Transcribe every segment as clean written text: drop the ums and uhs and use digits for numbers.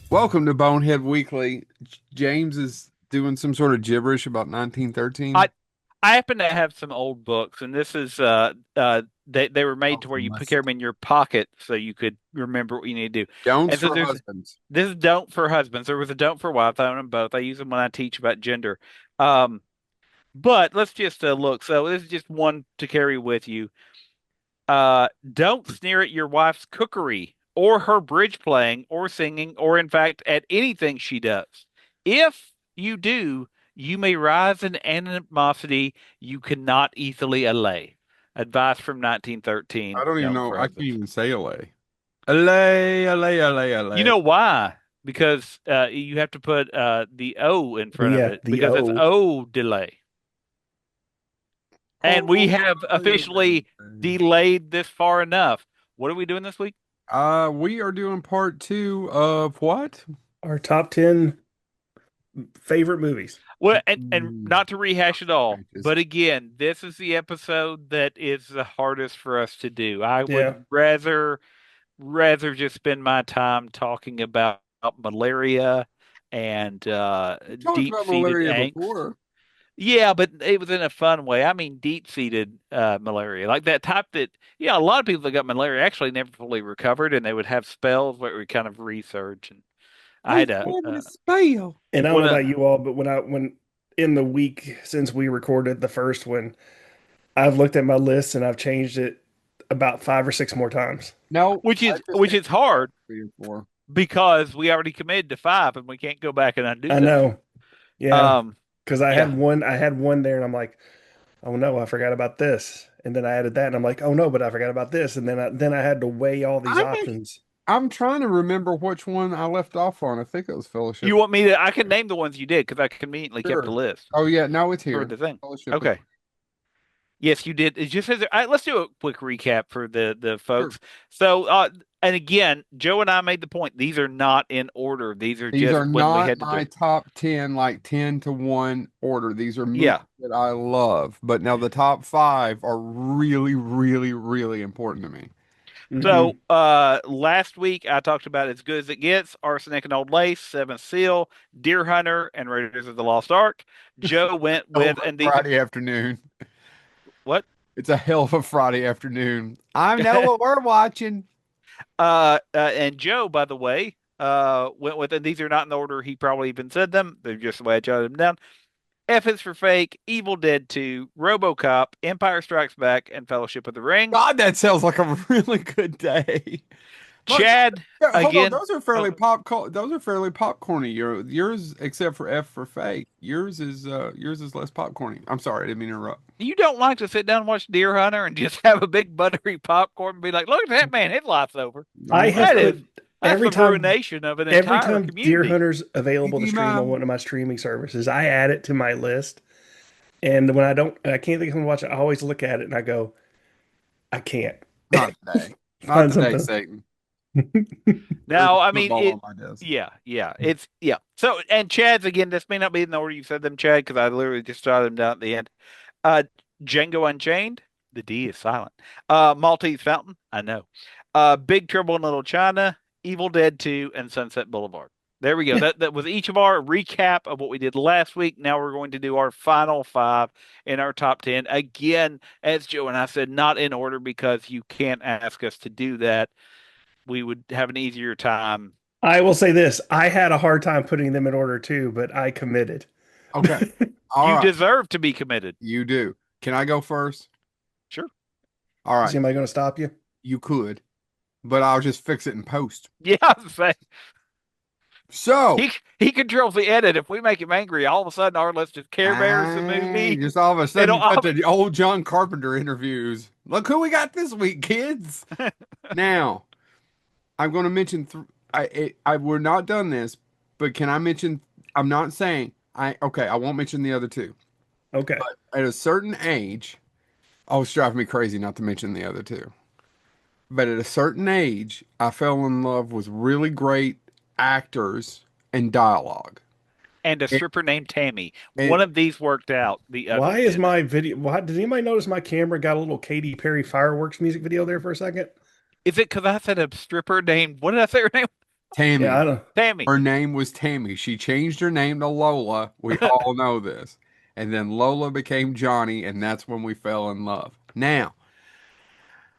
Welcome to Bonehead Weekly. James is doing some sort of gibberish about I 1913. I happen to have some old books, and this is they were made Oh, to where you put must. them in your pocket so you could remember what you need to do. Don'ts And so for there's husbands. this is don't for husbands. There was a don't for wives. I own them both. I use them when I teach about gender. Um, but let's just look. So this is just one to carry with you. Don't sneer at your wife's cookery or her bridge playing or singing or, in fact, at anything she does. If you do, you may rise in animosity you cannot easily allay. Advice from I 1913. don't even Don't know. for I can't husbands. even say LA. LA, LA, LA, You LA. know why? Because you have to put the O in front of Yeah, it the because it's O. O delay. And we Oh, have officially LA. delayed this far enough. What are we doing this week? We are doing part two of what? Our top 10 favorite movies. Well, and Mm, not to rehash it all, gracious. but again, this is the episode that is the hardest for us to do. I Yeah. would rather just spend my time talking about malaria and We talked about deep-seated malaria angst. before. Yeah, but it was in a fun way. I mean, deep-seated malaria, like that type that, a lot of people that got malaria actually never fully recovered, and they would have spells where it would kind of resurge. And I He's had a having a spell. And I don't one know of about you all, but when in the week since we recorded the first one, I've looked at my list and I've changed it about five or six more times. No, which I is just which think is hard three or four. because we already committed to five and we can't go back and undo I those. know. Yeah. Um, Because yeah. I had one there and I'm like, oh no, I forgot about this. And then I added that and I'm like, oh no, but I forgot about this. And then I had to weigh all these I think options. I'm trying to remember which one I left off on. I think it was You Fellowship. want me to? I can name the ones you did because I conveniently kept a Sure. list Oh yeah, no, it's for here. the thing. Fellowship of the Okay. Yes, you did. It just says, all right, let's do a quick recap for the Sure. folks. So, and again, Joe and I made the point. These are not in order. These are These just are when we not had to do my it. top 10, like 10 to 1 order. These are movies Yeah. that I love. But now the top five are really, really, really important to me. So, Hmm. last week I talked about As Good as It Gets, Arsenic and Old Lace, Seventh Seal, Deer Hunter, and Raiders of the Lost Ark. Joe went Hell of with, a and these are Friday afternoon. what? It's a hell of a Friday afternoon. I know what we're watching. And Joe, by the way, went with, and these are not in the order he probably even said them. They're just the way I jotted them down. F is for Fake, Evil Dead 2, RoboCop, Empire Strikes Back, and Fellowship of the Ring. God, that sounds like a really good day. But Chad, hold on, again, those are oh, fairly those are fairly popcorny. Yours, except for F for fake. Yours is less popcorny. I'm sorry, I didn't mean to interrupt. you don't like to sit down and watch Deer Hunter and just have a big buttery popcorn and be like, look at that man, his life's over. I All right. have That is, put that's the ruination of an every entire time Deer community. Hunter's available to Mickey stream on Mouse. one of my streaming services, I add it to my list. And I can't think of something to watch it, I always look at it and I go, I can't Not today. Not find today, something. Satan. There's a Now, I mean, football on my desk. yeah. So, and Chad's again, this may not be in the order you said them, Chad, because I literally just jotted them down at the end. Uh, Django Unchained, the D is silent. Maltese Fountain, I know. Big Trouble in Little China, Evil Dead 2, and Sunset Boulevard. There we go. That was each of our recap of what we did last week. Now we're going to do our final five in our top 10. Again, as Joe and I said, not in order because you can't ask us to do that. We would have an easier time. I will say this, I had a hard time putting them in order too, but I committed. Okay. All You right. deserve to be committed. You do. Can I go first? Sure. All Is right. anybody going to stop you? You could, but I'll just fix it in post. Yeah, I was saying, So, he controls the edit. If we make him angry, all of a sudden our list is Care Bears the movie. just all of a sudden It'll you got all the old John Carpenter interviews. Look who we got this week, kids. Now, I'm going to mention we're not done this, but can I mention I'm not saying I won't mention the other two. Okay. But at a certain age, oh, it's driving me crazy not to mention the other two. But at a certain age, I fell in love with really great actors and dialogue. and a It, stripper named Tammy. One it, of these worked out, the other Why is didn't. my video? Why did anybody notice my camera got a little Katy Perry fireworks music video there for a second? Is it because I said a stripper named, what did I say her name? Yeah, I Tammy. don't. Tammy. Her name was Tammy. She changed her name to Lola. We all know this. And then Lola became Johnny, and that's when we fell in love. Now,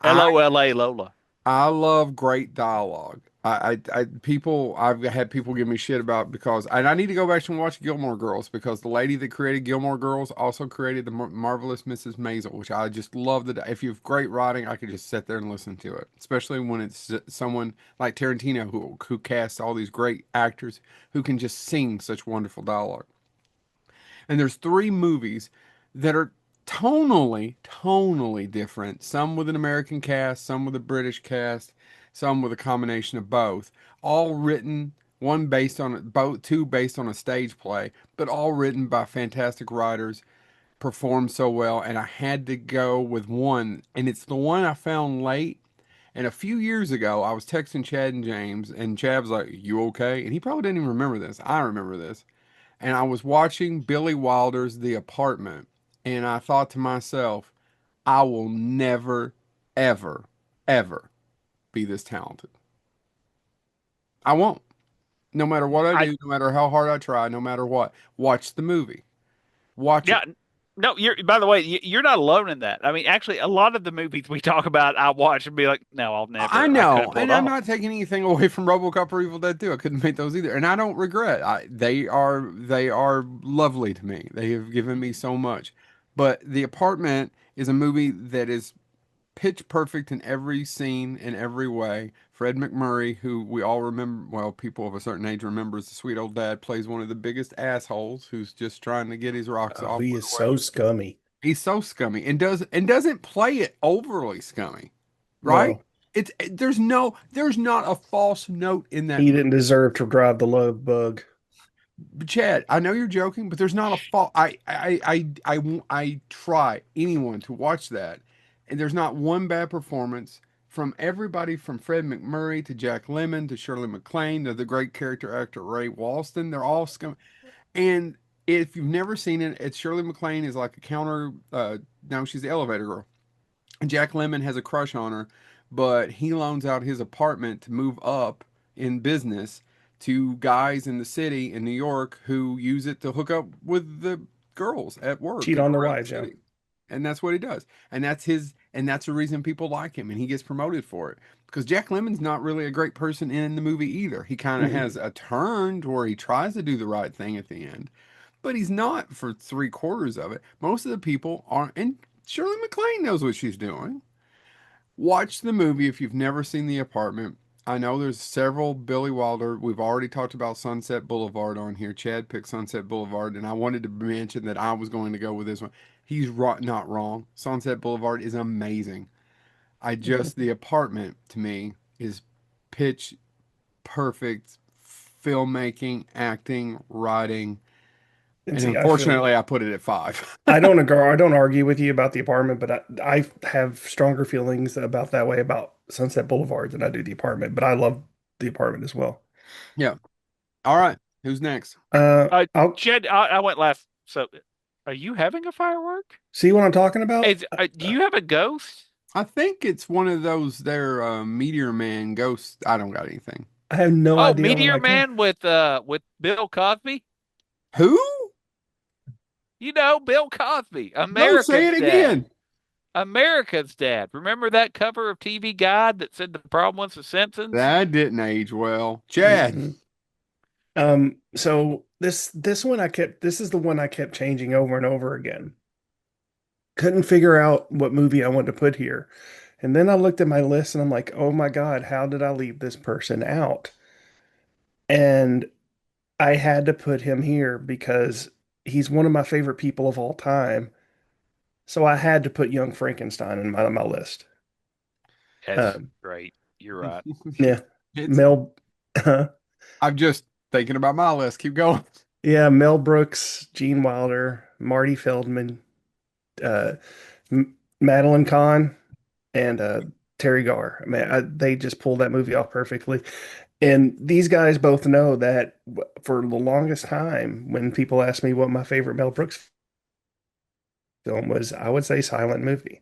I LOLA Lola. I love great dialogue. I've had people give me shit about because, and I need to go back and watch Gilmore Girls because the lady that created Gilmore Girls also created the Marvelous Mrs. Maisel, which I just love. If you have great writing, I could just sit there and listen to it, especially when it's someone like Tarantino who casts all these great actors who can just sing such wonderful dialogue. And there's three movies that are tonally different. Some with an American cast, some with a British cast, some with a combination of both. All written, one based on both, two based on a stage play, but all written by fantastic writers, performed so well. And I had to go with one, and it's the one I found late. And a few years ago, I was texting Chad and James, and Chad was like, "You okay?" And he probably didn't even remember this. I remember this, and I was watching Billy Wilder's The Apartment, and I thought to myself, I will never, ever, ever be this talented. I won't. No matter what I I do, no matter how hard I try, no matter what. Watch the movie. Watch it. Yeah, no, you're by the way, you're not alone in that. I mean, actually, a lot of the movies we talk about, I watch and be like, no, I'll I never. I couldn't know, pull it and I'm off. not taking anything away from RoboCop or Evil Dead 2. I couldn't make those either, and I don't regret. They are lovely to me. They have given me so much. But The Apartment is a movie that is pitch perfect in every scene in every way. Fred McMurray, who we all remember, well, people of a certain age remember as the sweet old dad, plays one of the biggest assholes who's just trying to get his rocks Oh, off he with is a so scummy. He's so scummy and doesn't play it overly scummy, right? No, There's not a false note in that he movie. didn't deserve to drive the love bug. But Chad, I know you're joking, but there's not a fault. I try anyone to watch that, and there's not one bad performance from everybody from Fred McMurray to Jack Lemmon to Shirley MacLaine to the great character actor Ray Walston. They're all scum. And if you've never seen it, it's Shirley MacLaine is like a counter. No, she's the elevator girl. And Jack Lemmon has a crush on her, but he loans out his apartment to move up in business to guys in the city in New York who use it to hook up with the girls at work Cheat and on their around the wives, yeah. city. And that's what he does. And that's the reason people like him and he gets promoted for it. Because Jack Lemmon's not really a great person in the movie either. He kind of Mm-mm. has a turn to where he tries to do the right thing at the end, but he's not for three-quarters of it. Most of the people aren't, and Shirley MacLaine knows what she's doing. Watch the movie if you've never seen The Apartment. I know there's several Billy Wilder. We've already talked about Sunset Boulevard on here. Chad picked Sunset Boulevard, and I wanted to mention that I was going to go with this one. He's not wrong. Sunset Boulevard is amazing. The Apartment to me is pitch perfect filmmaking, acting, writing, And and see, I feel unfortunately, I put it at five. I don't agree. I don't argue with you about the apartment, but I have stronger feelings about that way about Sunset Boulevard than I do the apartment. But I love the apartment as well. Yeah. All right. Who's next? I'll Jed, I went last. So, are you having a firework? see what I'm talking about. Do you have a ghost? I think it's one of those there Meteor Man ghosts. I don't got anything. I have no Oh, idea what Meteor I can. Man with Bill Cosby. Who? You know, Bill Cosby, No, say America's it dad. again. America's dad. Remember that cover of TV Guide that said the problem was the Simpsons? That didn't age well. Chad. Mm-mm. So this one this is the one I kept changing over and over again. Couldn't figure out what movie I wanted to put here. And then I looked at my list and I'm like, oh my God, how did I leave this person out? And I had to put him here because he's one of my favorite people of all time. So I had to put Young Frankenstein in my list. That's Um, great. You're right. yeah, It's Mel, I'm just thinking about my list. Keep going. yeah, Mel Brooks, Gene Wilder, Marty Feldman, uh, Madeline Kahn, and Terry Garr. I mean, they just pulled that movie off perfectly. And these guys both know that for the longest time, when people ask me what my favorite Mel Brooks film was, I would say Silent Movie.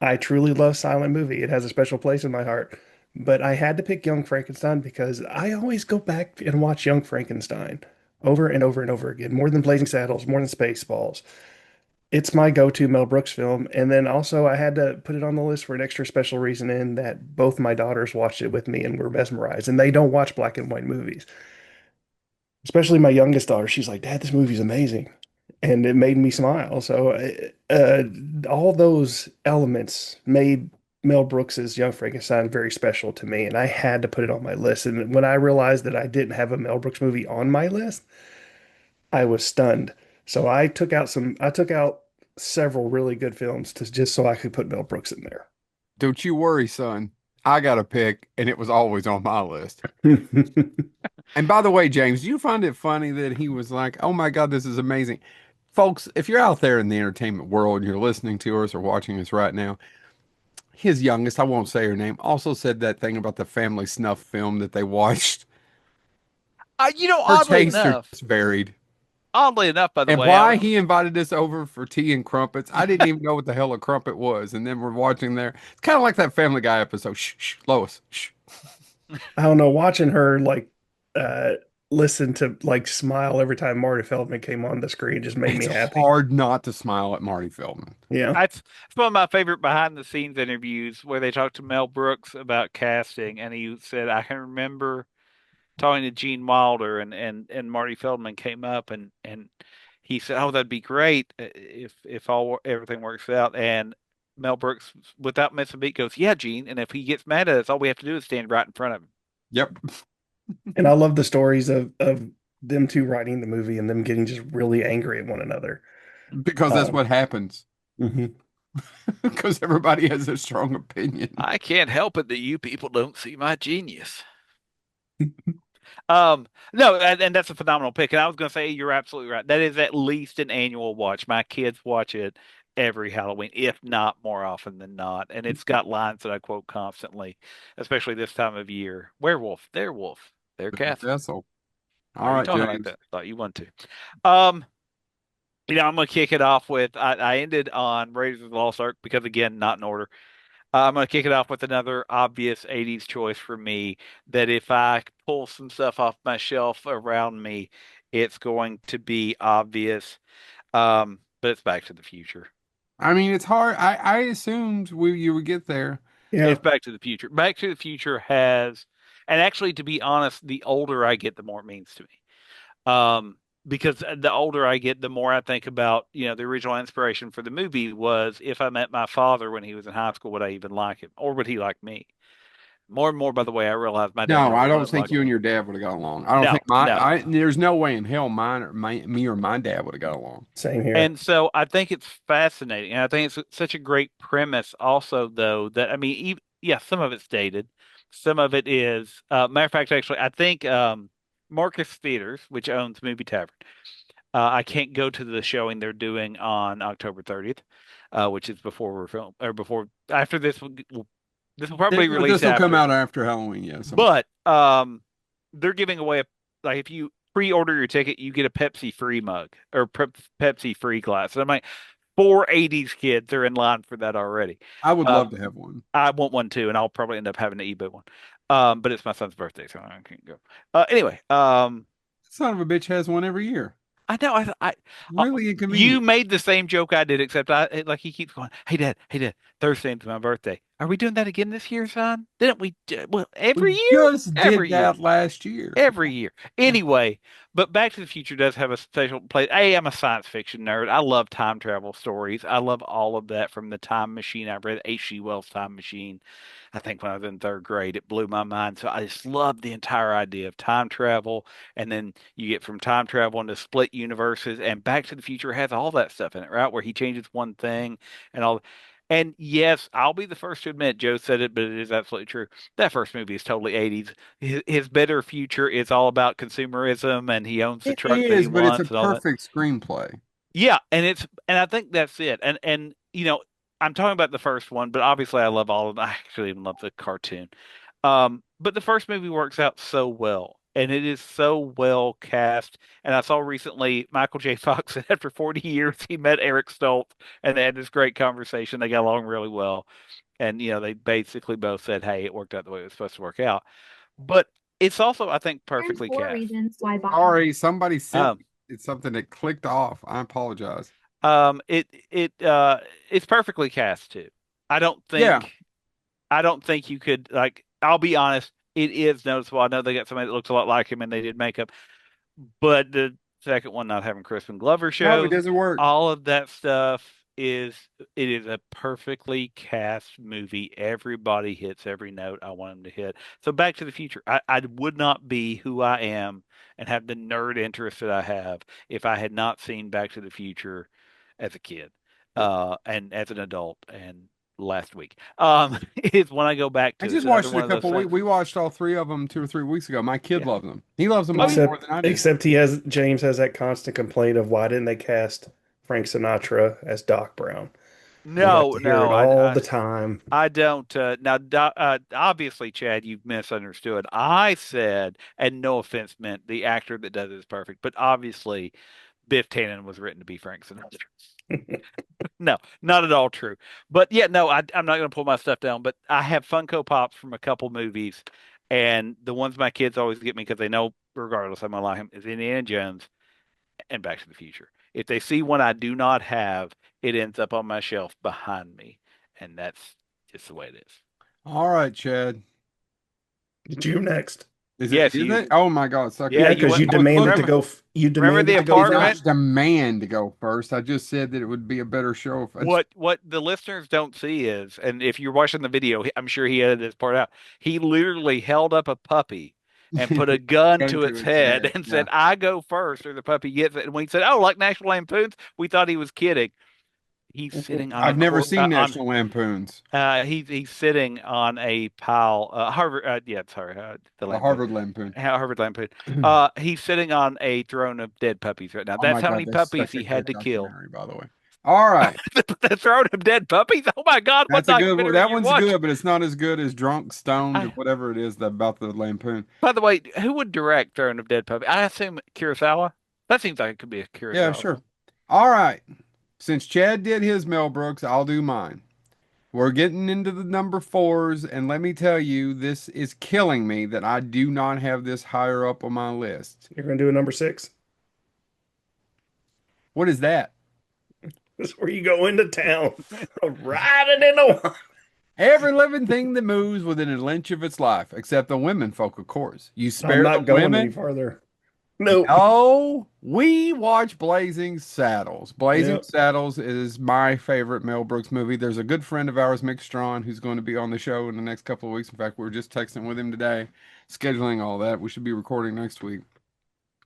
I truly love Silent Movie. It has a special place in my heart. but I had to pick Young Frankenstein because I always go back and watch Young Frankenstein over and over and over again, more than Blazing Saddles, more than Spaceballs. It's my go-to Mel Brooks film. And then also I had to put it on the list for an extra special reason in that both my daughters watched it with me and were mesmerized. And they don't watch black and white movies. Especially my youngest daughter. She's like, Dad, this movie's amazing. And it made me smile. So all those elements made Mel Brooks's Young Frankenstein very special to me. And I had to put it on my list. And when I realized that I didn't have a Mel Brooks movie on my list, I was stunned. So I took out several really good films to just so I could put Mel Brooks in there. Don't you worry, son. I got a pick, and it was always on my list. And by the way, James, do you find it funny that he was like, "Oh my God, this is amazing." Folks, if you're out there in the entertainment world and you're listening to us or watching us right now, his youngest, I won't say her name, also said that thing about the family snuff film that they watched. Her tastes are just varied. Oddly enough, by the And way, why he invited us over for tea and crumpets, I didn't even know what the hell a crumpet was. And then we're watching there. It's kind of like that Family Guy episode. Shh, shh, Lois, shh. I don't know, watching her like uh listen to like smile every time Marty Feldman came on the screen just made me It's happy. hard not to smile at Marty Feldman. Yeah. it's one of my favorite behind the scenes interviews where they talked to Mel Brooks about casting, and he said, "I can remember talking to Gene Wilder, and Marty Feldman came up, and he said, 'Oh, that'd be great if all everything works out.'" And Mel Brooks, without missing a beat, goes, "Yeah, Gene. And if he gets mad at us, all we have to do is stand right in front of him." Yep. And I love the stories of them two writing the movie and them getting just really angry at one another. Because that's Um, what happens. mhm. Because everybody has a strong opinion. I can't help it that you people don't see my genius. No, and that's a phenomenal pick. And I was going to say, you're absolutely right. That is at least an annual watch. My kids watch it every Halloween, if not more often than not. And it's got lines that I quote constantly, especially this time of year. Werewolf, they're wolf, they're Catholic. Castle. Why All are you right, talking like James. that? Thought you wanted to. Um, I'm going to kick it off with I ended on Raiders of the Lost Ark because, again, not in order. I'm going to kick it off with another obvious 80s choice for me that if I pull some stuff off my shelf around me, it's going to be obvious. But it's Back to the Future. I mean, it's hard. I assumed you would get there. Yeah. It's Back to the Future. Back to the Future has, and actually, to be honest, the older I get, the more it means to me. Because the older I get, the more I think about, the original inspiration for the movie was if I met my father when he was in high school, would I even like him? Or would he like me? More and more, by the way, I realize my dad No, never I don't wanted to think like you and me. your dad would have got along. I don't No, think my no. I there's no way in hell me or my dad would have got along. Same here. And so I think it's fascinating. And I think it's such a great premise also, though, that, I mean, yeah, some of it's dated. Some of it is, matter of fact, actually, I think Marcus Theaters, which owns Movie Tavern, I can't go to the showing they're doing on October 30th, which is before we're film or before after this will probably release This will come after. out after Halloween, yes. But they're giving away like if you pre-order your ticket, you get a Pepsi free mug or Pepsi free glass. And I'm like, 480s kids are in line for that already. I would Uh, love to have one. I want one too, and I'll probably end up having an eBay one. But it's my son's birthday, so I can't go. Anyway, Son of a bitch has one every year. I know. Really You inconvenient. made the same joke I did, except like he keeps going, hey dad, Thursday's my birthday. Are we doing that again this year, son? Didn't we? Well, every We year, just every did year, that last year. every year. Anyway, but Back to the Future does have a special place. Hey, I'm a science fiction nerd. I love time travel stories. I love all of that from the Time Machine. I read H.G. Wells' Time Machine. I think when I was in third grade, it blew my mind. So I just love the entire idea of time travel. And then you get from time travel into split universes. And Back to the Future has all that stuff in it, right? Where he changes one thing and all. And yes, I'll be the first to admit, Joe said it, but it is absolutely true. That first movie is totally 80s. His better future is all about consumerism and he owns the It truck that he is, but it's a wants and all that. perfect screenplay. Yeah, and I think that's it. And I'm talking about the first one, but obviously I love all of them. I actually even love the cartoon. But the first movie works out so well, and it is so well cast. And I saw recently Michael J. Fox said after 40 years he met Eric Stoltz, and they had this great conversation. They got along really well. and they basically both said, "Hey, it worked out the way it was supposed to work out." But it's also, I think, There's perfectly four cast. reasons why Sorry, somebody sent Um, me. It's something that clicked off. I apologize. it's perfectly cast too. I don't Yeah, think I don't think you could like. I'll be honest. It is noticeable. I know they got somebody that looks a lot like him, and they did makeup. But the second one not having Crispin Glover no, it shows, doesn't work. all of that stuff it is a perfectly cast movie. Everybody hits every note I want them to hit. So Back to the Future, I would not be who I am and have the nerd interest that I have if I had not seen Back to the Future as a kid, and as an adult and last week. Is when I go back I to it. It's just another watched it one a of those couple things. weeks. We watched all three of them 2 or 3 weeks ago. My kid Yeah. loves them. He loves them Oh, all yeah. more than I do. Except James has that constant complaint of why didn't they cast Frank Sinatra as Doc Brown? We have No, to hear it no, all the time. I don't. Obviously, Chad, you've misunderstood. I said, and no offense meant, the actor that does it is perfect, but obviously, Biff Tannen was written to be Frank Sinatra. No, not at all true. But yeah, no, I'm not going to pull my stuff down. But I have Funko Pops from a couple movies, and the ones my kids always get me because they know, regardless, I'm going to like him, is Indiana Jones and Back to the Future. If they see one I do not have, it ends up on my shelf behind me, and that's just the way it is. All right, Chad. It's you next. Is it? Yes, Is you. it? Oh my God! Suck Yeah, Yeah, it. you because went. you I was demanded to looking. go. You Remember the demanded I to go did not apartment? first. demand to go first. I just said that it would be a better show if I just. What the listeners don't see is, and if you're watching the video, I'm sure he edited this part out. He literally held up a puppy and put a gun Gun to to its its head head. and Yeah. said, "I go first," or the puppy gets it. And when he said, "Oh, like National Lampoons," we thought he was kidding. He's sitting on a I've never seen on National Lampoons. he's sitting on a pile. Harvard, yeah, sorry, the The Lampoon, Harvard Lampoon. Harvard Lampoon. He's sitting on a throne of dead puppies right now. Oh That's my how God, many that's puppies such a he had good to kill. documentary, by the way. All right. The throne of dead puppies. Oh my God, what That's a good one. documentary That you one's watch? good, but it's not as good as Drunk, Stoned, or I, whatever it is about the Lampoon. by the way, who would direct Throne of Dead Puppies? I assume Kurosawa. That seems like it could be a Yeah, Kurosawa sure. film. All right. Since Chad did his Mel Brooks, I'll do mine. We're getting into the number fours, and let me tell you, this is killing me that I do not have this higher up on my list. You're going to do a number 6. What is that? This is where you go into town, riding in a. Every living thing that moves within an inch of its life, except the women folk, of course. You I'm spare the not going any women. farther. Nope. Oh, we watch Blazing Saddles. Blazing Yep. Saddles is my favorite Mel Brooks movie. There's a good friend of ours, Mick Strawn, who's going to be on the show in the next couple of weeks. In fact, we were just texting with him today, scheduling all that. We should be recording next week.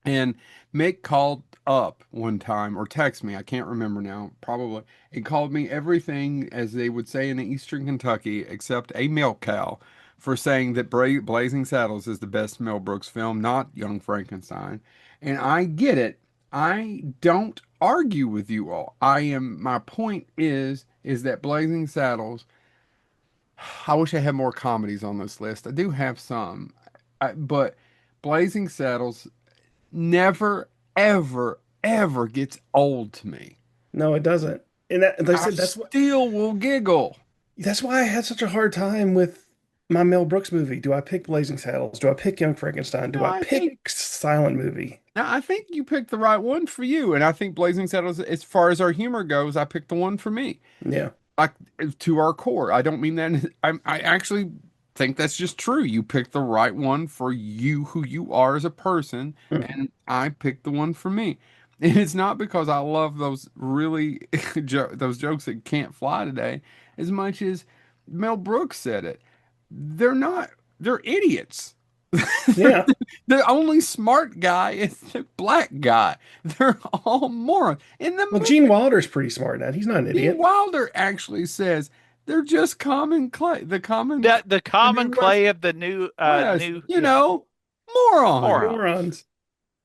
And Mick called up one time or text me. I can't remember now. Probably. He called me everything, as they would say in Eastern Kentucky, except a milk cow for saying that Blazing Saddles is the best Mel Brooks film, not Young Frankenstein. And I get it. I don't argue with you all. My point is that Blazing Saddles, I wish I had more comedies on this list. I do have some. But Blazing Saddles never, ever, ever gets old to me. No, it doesn't. And like I I said, still will giggle. that's why I had such a hard time with my Mel Brooks movie. Do I pick Blazing Saddles? Do I pick Young Frankenstein? No, Do I pick Silent Movie? I think you picked the right one for you, and I think Blazing Saddles, as far as our humor goes, I picked the one for me. Yeah. Like to our core. I don't mean that. I actually think that's just true. You picked the right one for you, who you are as a person, Hmm. and I picked the one for me. And it's not because I love those really those jokes that can't fly today as much as Mel Brooks said it. They're not. They're idiots. Yeah. The only smart guy is the black guy. They're all morons. In the Well, movie, Gene Wilder's pretty smart now. He's not an Gene idiot. Wilder actually says they're just common clay. The The common new West, clay of the new West, new you know, moron. morons. Morons.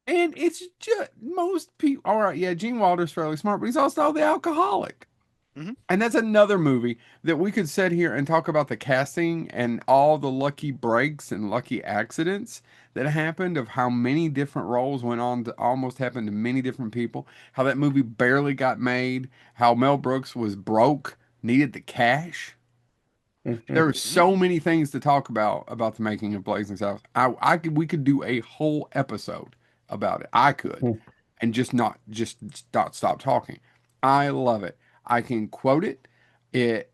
And it's just most people. All right, yeah, Gene Wilder's fairly smart, but he's also the alcoholic. Mhm. And that's another movie that we could sit here and talk about the casting and all the lucky breaks and lucky accidents that happened of how many different roles went on to almost happen to many different people, how that movie barely got made, how Mel Brooks was broke, needed the cash. There are so many things to talk about the making of Blazing Saddles. We could do a whole episode about it. I could, and just not stop talking. I love it. I can quote it. It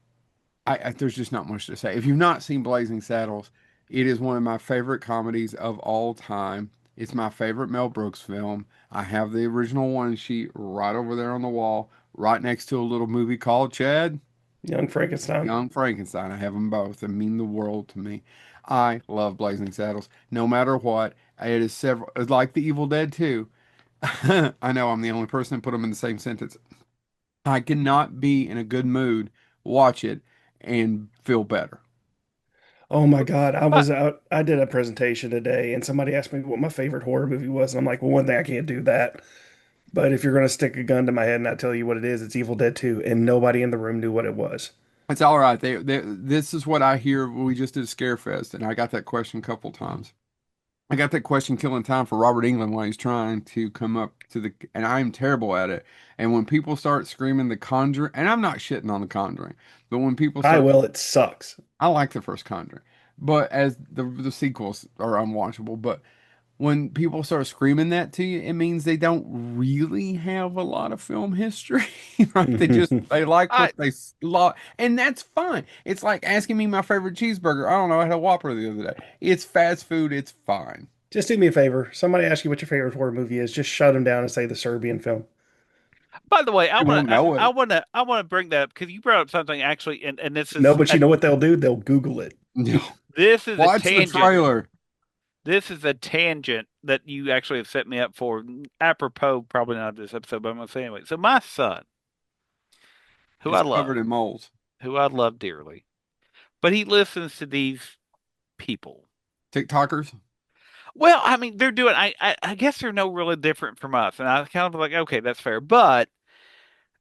there's just not much to say. If you've not seen Blazing Saddles, it is one of my favorite comedies of all time. It's my favorite Mel Brooks film. I have the original one sheet right over there on the wall, right next to a little movie called Chad. Young Frankenstein. Young Frankenstein. I have them both and mean the world to me. I love Blazing Saddles. No matter what, it is several like the Evil Dead too. I know I'm the only person that put them in the same sentence. I cannot be in a good mood, watch it, and feel better. Oh my God. I Uh, was out, I did a presentation today and somebody asked me what my favorite horror movie was. And I'm like, well, one thing, I can't do that. But if you're going to stick a gun to my head and not tell you what it is, it's Evil Dead 2. And nobody in the room knew what it was. It's all right. This is what I hear. We just did Scarefest, and I got that question a couple times. I got that question killing time for Robert England while he's trying to come up to and I'm terrible at it. And when people start screaming The Conjuring, and I'm not shitting on The Conjuring, but when people I start, will. It sucks. I like the first Conjuring, but as the sequels are unwatchable. But when people start screaming that to you, it means they don't really have a lot of film history, right? They like I what they love, and that's fine. It's like asking me my favorite cheeseburger. I don't know. I had a Whopper the other day. It's fast food. It's fine. Just do me a favor. Somebody ask you what your favorite horror movie is. Just shut them down and say the Serbian film. By the way, You won't know it. I want to bring that up because you brought up something actually, and No, but you know what they'll do? They'll Google it. this is a Watch the tangent. trailer. This is a tangent that you actually have set me up for, apropos, probably not this episode, but I'm going to say anyway. So my son, who I It's love, covered in moles. who I love dearly, but he listens to these people. TikTokers. Well, I mean, they're doing. I guess they're no really different from us, and I kind of like, okay, that's fair. But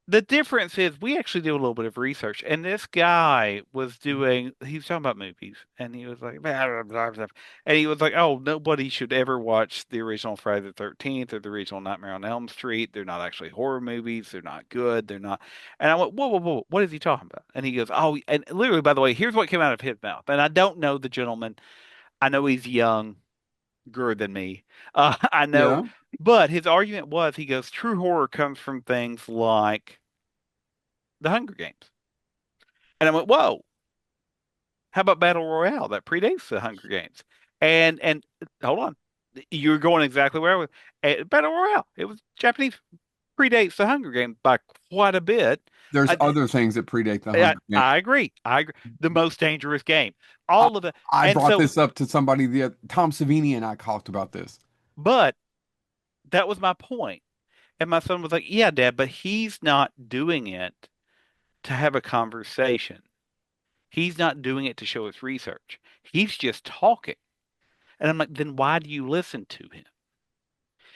the difference is we actually do a little bit of research, and this guy was doing. He was talking about movies, and he was like, blah, blah, blah, blah. And he was like, oh, nobody should ever watch the original Friday the 13th or the original Nightmare on Elm Street. They're not actually horror movies. They're not good. They're not. And I went, whoa, whoa, whoa, what is he talking about? And he goes, oh, and literally, by the way, here's what came out of his mouth. And I don't know the gentleman. I know he's younger than me. I know, Yeah. but his argument was, he goes, true horror comes from things like the Hunger Games. And I went, whoa, how about Battle Royale that predates the Hunger Games? And hold on, you're going exactly where I was. Battle Royale, it was Japanese, predates the Hunger Games by quite a bit. There's I, other things that predate the Hunger Games. I agree. I agree. The most dangerous game. I, All of it. I And brought so, this up to somebody Tom Savini and I talked about this. but that was my point. And my son was like, yeah, Dad, but he's not doing it to have a conversation. He's not doing it to show his research. He's just talking. And I'm like, then why do you listen to him?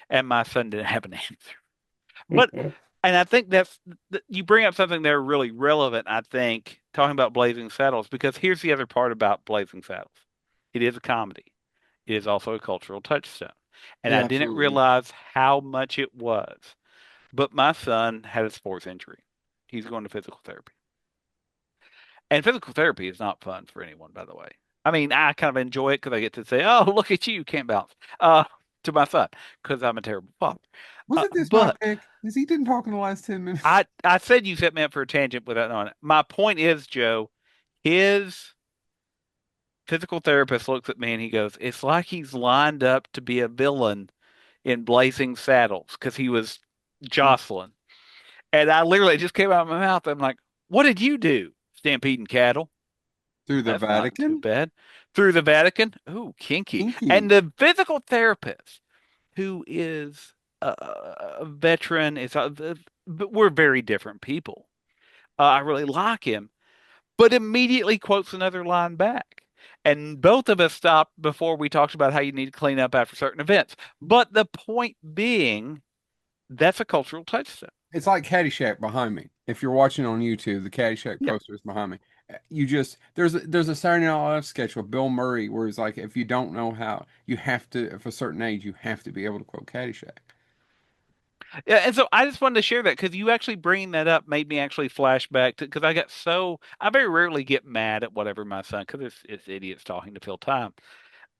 And my son didn't have an answer. But, and I think you bring up something there really relevant, I think, talking about Blazing Saddles, because here's the other part about Blazing Saddles. It is a comedy. It is also a cultural touchstone. And Yeah, I didn't absolutely. realize how much it was. But my son had a sports injury. He's going to physical therapy. And physical therapy is not fun for anyone, by the way. I mean, I kind of enjoy it because I get to say, "Oh, look at you, can't bounce," to my son because I'm a terrible father. Wasn't this my But pick? Because he didn't talk in the last 10 minutes. I said you set me up for a tangent without knowing it. My point is, Joe, his physical therapist looks at me and he goes, "It's like he's lined up to be a villain in Blazing Saddles because he was Jocelyn." And I literally just came out of my mouth. I'm like, "What did you do? Stampeding cattle?" Through the That's not too Vatican? bad. Through the Vatican? Ooh, kinky. Kinky. And the physical therapist, who is a veteran, but we're very different people. I really like him, but immediately quotes another line back. And both of us stopped before we talked about how you need to clean up after certain events. But the point being, that's a cultural touchstone. It's like Caddyshack behind me. If you're watching on YouTube, the Caddyshack Yeah. poster is behind me. You just there's a Saturday Night Live sketch with Bill Murray where he's like, if you don't know how, you have to, if a certain age, you have to be able to quote Caddyshack. Yeah, and so I just wanted to share that because you actually bringing that up made me actually flash back to because I very rarely get mad at whatever my son because it's idiots talking to fill time,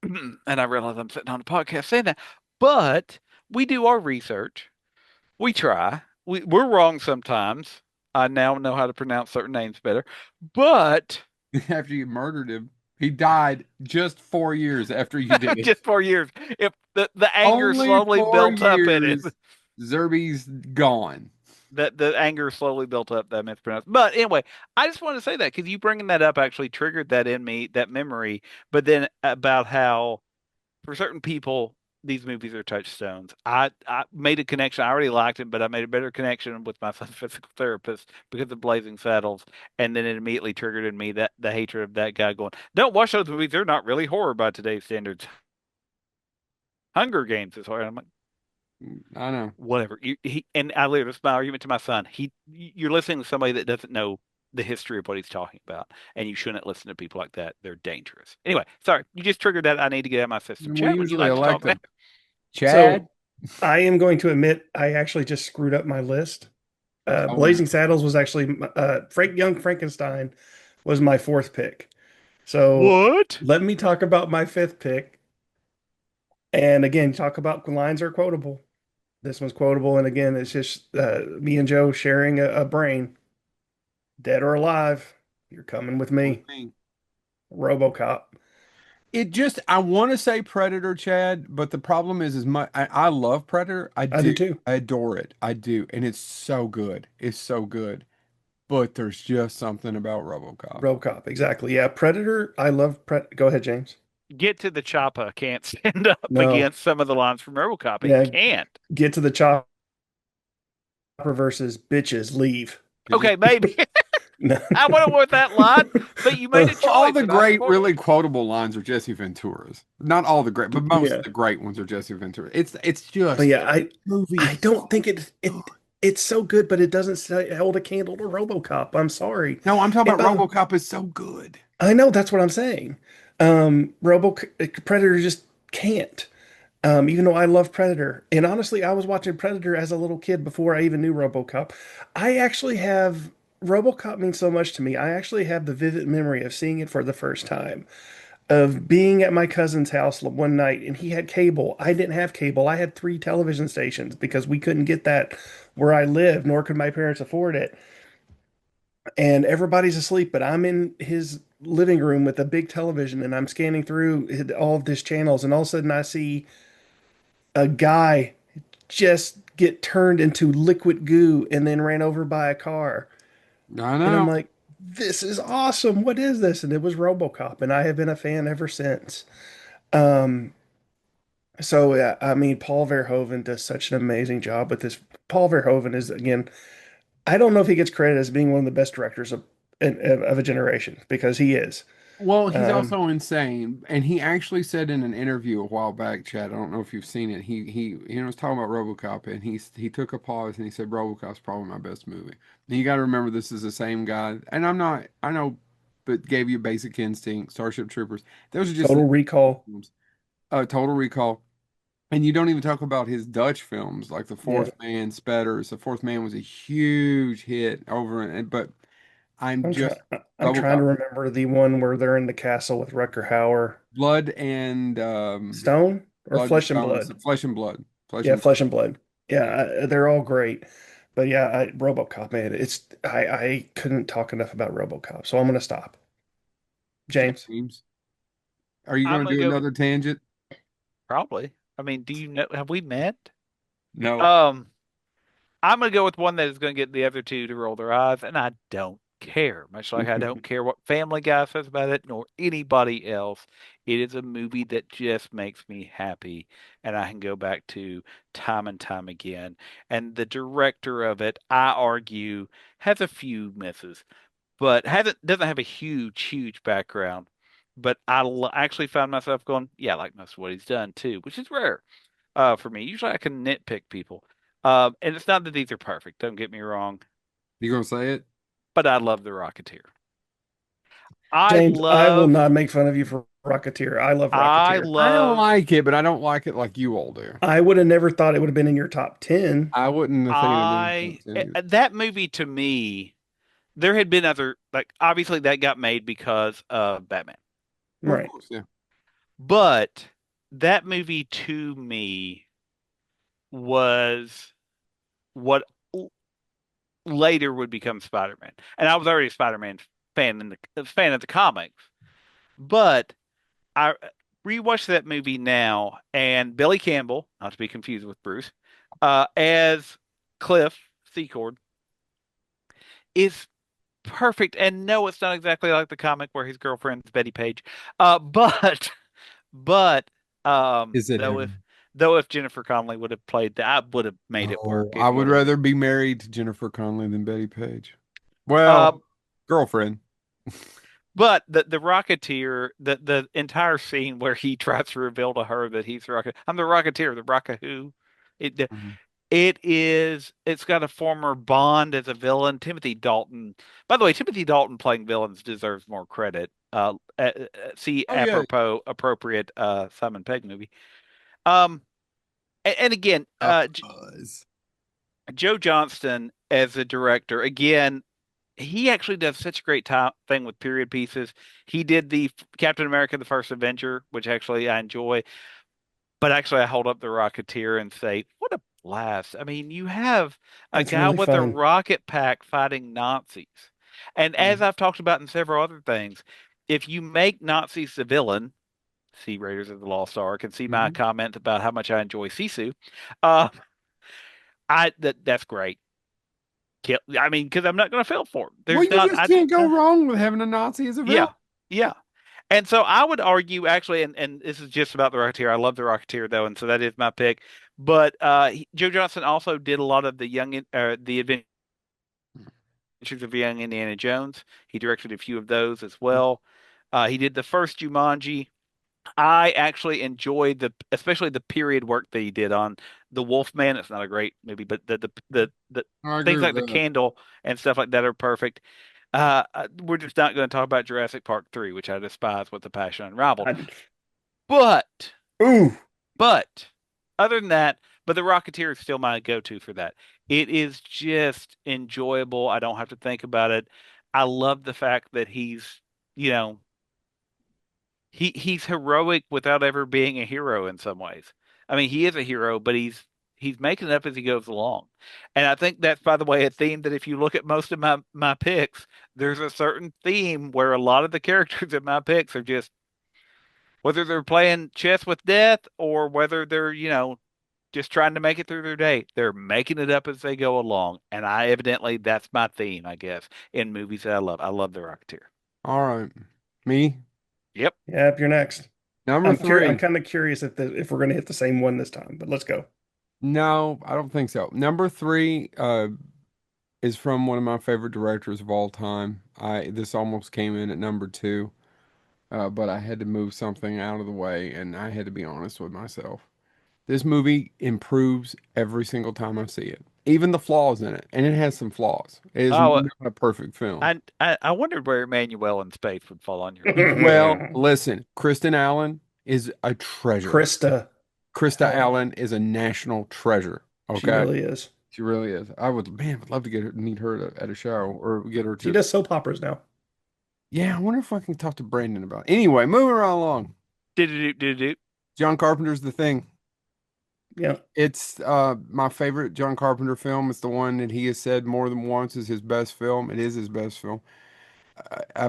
and I realize I'm sitting on a podcast saying that, but we do our research, we try, we're wrong sometimes. I now know how to pronounce certain names better, but After you murdered him, he died just 4 years after you did it. just 4 years, if the anger Only slowly four built up in him. years. Zerby's gone. That the anger slowly built up that mispronounced. But anyway, I just want to say that because you bringing that up actually triggered that in me, that memory. But then about how for certain people these movies are touchstones. I made a connection. I already liked it, but I made a better connection with my physical therapist because of Blazing Saddles, and then it immediately triggered in me that the hatred of that guy going, "Don't watch those movies. They're not really horror by today's standards." Hunger Games is horror. I'm like, I know. whatever. And I literally, that's my argument to my son. You're listening to somebody that doesn't know the history of what he's talking about, and you shouldn't listen to people like that. They're dangerous. Anyway, sorry, you just triggered that. I need to get out of my system. We Chad, would you usually like to talk, elect man? them. Chad? So I am going to admit I actually just screwed up my list. Oh, Blazing Saddles was actually Frank Young Frankenstein was my fourth pick. So What? let me talk about my fifth pick. And again, talk about lines are quotable. This one's quotable, and again, it's just me and Joe sharing a brain. Dead or alive, you're coming with me. RoboCop. it just I want to say Predator, Chad, but the problem is my I love Predator. I I do do. too. I adore it. I do. And it's so good. It's so good. But there's just something about RoboCop. RoboCop, exactly. Yeah, Predator. I love Go ahead, James. Get to the chopper can't stand up No, against some of the lines from RoboCop. It yeah, can't. get to the chopper versus bitches. Leave. It just Okay, maybe. No. I would have won that line, but you made a all choice, the and I great, support it. really quotable lines are Jesse Ventura's. Not all the great, but most of Yeah, the great ones are Jesse Ventura. It's but just yeah, movie I is don't think so good. it's so good, but it doesn't hold a candle to RoboCop. I'm sorry. No, I'm talking And about RoboCop is so good. I know that's what I'm saying. Predator just can't. Even though I love Predator, and honestly, I was watching Predator as a little kid before I even knew RoboCop. I actually have RoboCop means so much to me. I actually have the vivid memory of seeing it for the first time, of being at my cousin's house one night, and he had cable. I didn't have cable. I had three television stations because we couldn't get that where I lived, nor could my parents afford it. And everybody's asleep, but I'm in his living room with a big television, and I'm scanning through all of these channels, and all of a sudden I see a guy just get turned into liquid goo and then ran over by a car. I And I'm know. like, this is awesome. What is this? And it was RoboCop, and I have been a fan ever since. Um, so yeah, I mean, Paul Verhoeven does such an amazing job with this. Paul Verhoeven is again, I don't know if he gets credit as being one of the best directors of a generation because he is. Well, he's Um, also insane, and he actually said in an interview a while back, Chad. I don't know if you've seen it. He was talking about RoboCop, and he took a pause and he said RoboCop's probably my best movie. And you got to remember this is the same guy, and I'm not. I know, but gave you Basic Instinct, Starship Troopers. Those are just Total Recall. films. Total Recall, and you don't even talk about his Dutch films like The Yeah, Fourth Man, Spetters. The Fourth Man was a huge hit over, and but I'm I'm trying. just I'm trying to RoboCop. remember the one where they're in the castle with Rutger Hauer. Blood and Stone or Blood and Flesh and Stones, Blood? Flesh and Blood, Flesh Yeah, and Flesh and Blood. Yeah, they're all great. But yeah, RoboCop, man, I couldn't talk enough about RoboCop, so I'm gonna stop. James, James. Are you I'm going to gonna do go another tangent? probably. I mean, do you know? Have we met? No. Um, I'm gonna go with one that is gonna get the other two to roll their eyes, and I don't care. Much like I don't care what Family Guy says about it, nor anybody else. It is a movie that just makes me happy, and I can go back to time and time again. And the director of it, I argue, has a few misses, but hasn't doesn't have a huge background. But actually found myself going, yeah, I like most of what he's done too, which is rare for me. Usually I can nitpick people. And it's not that these are perfect, don't get me wrong, You going to say it? but I love The Rocketeer. I James, I will love not make fun of you for Rocketeer. I love I Rocketeer. I don't love like it, but I don't like it like you all do. I would have never thought it would have been in your top 10. I wouldn't have think it'd been top 10 either. that movie to me. There had been other, like, obviously that got made because of Batman, Well, of Right. course, yeah. but that movie to me was what later would become Spider-Man. And I was already a Spider-Man fan in the fan of the comics, but I rewatched that movie now, and Billy Campbell, not to be confused with Bruce, as Cliff Secord is perfect. And no, it's not exactly like the comic where his girlfriend's Betty Page. But but Is it though him? if Jennifer Connelly would have played that, I would have made it Oh, work. I It would would have. rather be married to Jennifer Connelly than Betty Page. Uh, Well, girlfriend. but the Rocketeer, the entire scene where he tries to reveal to her that he's the Rocket, I'm the Rocketeer, the Rocket who. It Mhm. it's got a former Bond as a villain, Timothy Dalton. By the way, Timothy Dalton playing villains deserves more credit. See Oh yeah, appropriate Simon Pegg movie. Um, and again, does. Joe Johnston as a director, again, he actually does such a great thing with period pieces. He did the Captain America: The First Avenger, which actually I enjoy, but actually I hold up the Rocketeer and say, what a blast! I mean, you have a It's guy really with a fun. rocket pack fighting Nazis, and as Mhm. I've talked about in several other things, if you make Nazis the villain, see Raiders of the Lost Ark, and see my Mhm. comment about how much I enjoy Sisu, uh, that's great. I mean, because I'm not going to feel for him. Well, There's you not. just can't go wrong with having a Nazi as a villain. Yeah, yeah. And so I would argue actually, and this is just about the Rocketeer. I love the Rocketeer though, and so that is my pick. But Joe Johnston also did a lot of the Adventures of Young Indiana Jones. He directed a few of those as well. He did the first Jumanji. I actually enjoyed especially the period work that he did on the Wolfman. It's not a great movie, but the I agree things with like the that. candle and stuff like that are perfect. We're just not going to talk about Jurassic Park 3, which I despise with a passion unrivaled. I, But, ooh, but, other than that, but the Rocketeer is still my go-to for that. It is just enjoyable. I don't have to think about it. I love the fact that you know, he's heroic without ever being a hero in some ways. I mean, he is a hero, but he's making it up as he goes along. And I think that's, by the way, a theme that if you look at most of my picks, there's a certain theme where a lot of the characters in my picks are just whether they're playing chess with death or whether they're, just trying to make it through their day, they're making it up as they go along. And I evidently that's my theme, I guess, in movies that I love. I love The Rocketeer. All right, me Yep. yeah, if you're next. number I'm three. kind of curious if we're gonna hit the same one this time, but let's go. No, I don't think so. Number three is from one of my favorite directors of all time. I this almost came in at number two, but I had to move something out of the way, and I had to be honest with myself. This movie improves every single time I see it, even the flaws in it, and it has some flaws. It is Oh, not a perfect film. I wondered where Emmanuel in Space would fall on your list. Well, listen, Kristen Allen is a treasure. Krista Krista Allen. Allen is a national treasure. She Okay, really is. she really is. Would love to get her, meet her at a show or get her She to. does soap operas now. Yeah, I wonder if I can talk to Brandon about it. Anyway, moving right along. Do. John Carpenter's The Thing. Yeah. It's my favorite John Carpenter film. It's the one that he has said more than once is his best film. It is his best film.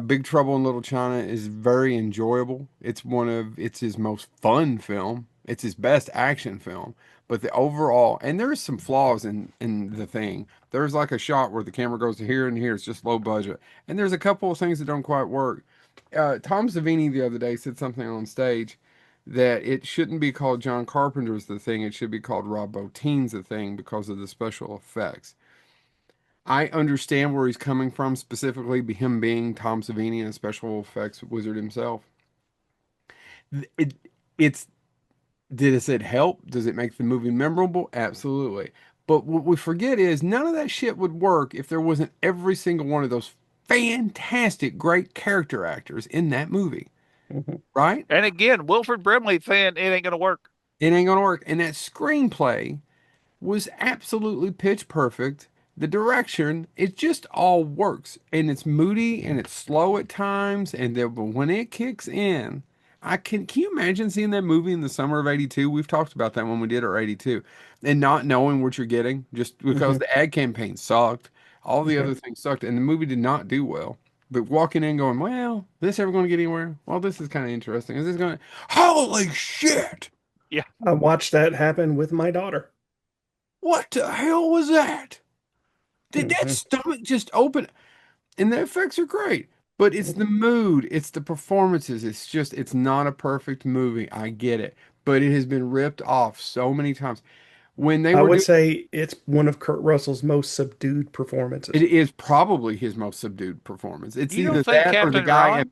Big Trouble in Little China is very enjoyable. It's his most fun film. It's his best action film. But the overall, and there's some flaws in the thing. There's like a shot where the camera goes to here and here. It's just low budget, and there's a couple of things that don't quite work. Tom Savini the other day said something on stage that it shouldn't be called John Carpenter's The Thing. It should be called Rob Bottin's The Thing because of the special effects. I understand where he's coming from, specifically him being Tom Savini and a special effects wizard himself. It, it's does it help? Does it make the movie memorable? Absolutely. But what we forget is none of that shit would work if there wasn't every single one of those fantastic, great character actors in that movie. Mhm. right? And again, Wilford Brimley saying it ain't gonna work. It ain't gonna work. And that screenplay was absolutely pitch perfect. The direction, it just all works. And it's moody and it's slow at times. And then but when it kicks in, can you imagine seeing that movie in the summer of 82? We've talked about that when we did our 82 and not knowing what you're getting just because Mhm. the ad campaign sucked. All the other Mhm. things sucked and the movie did not do well. But walking in going, well, this ever going to get anywhere? Well, this is kind of interesting. Is this going to, holy shit! Yeah. I watched that happen with my daughter. What the hell was that? Did that Hmm. stomach just open? And the effects are great, but it's the mood, it's the performances. It's just, it's not a perfect movie. I get it, but it has been ripped off so many times. When they I were would doing, say it's one of Kurt Russell's most subdued it performances. is probably his most subdued performance. It's You don't either think that or the Captain guy.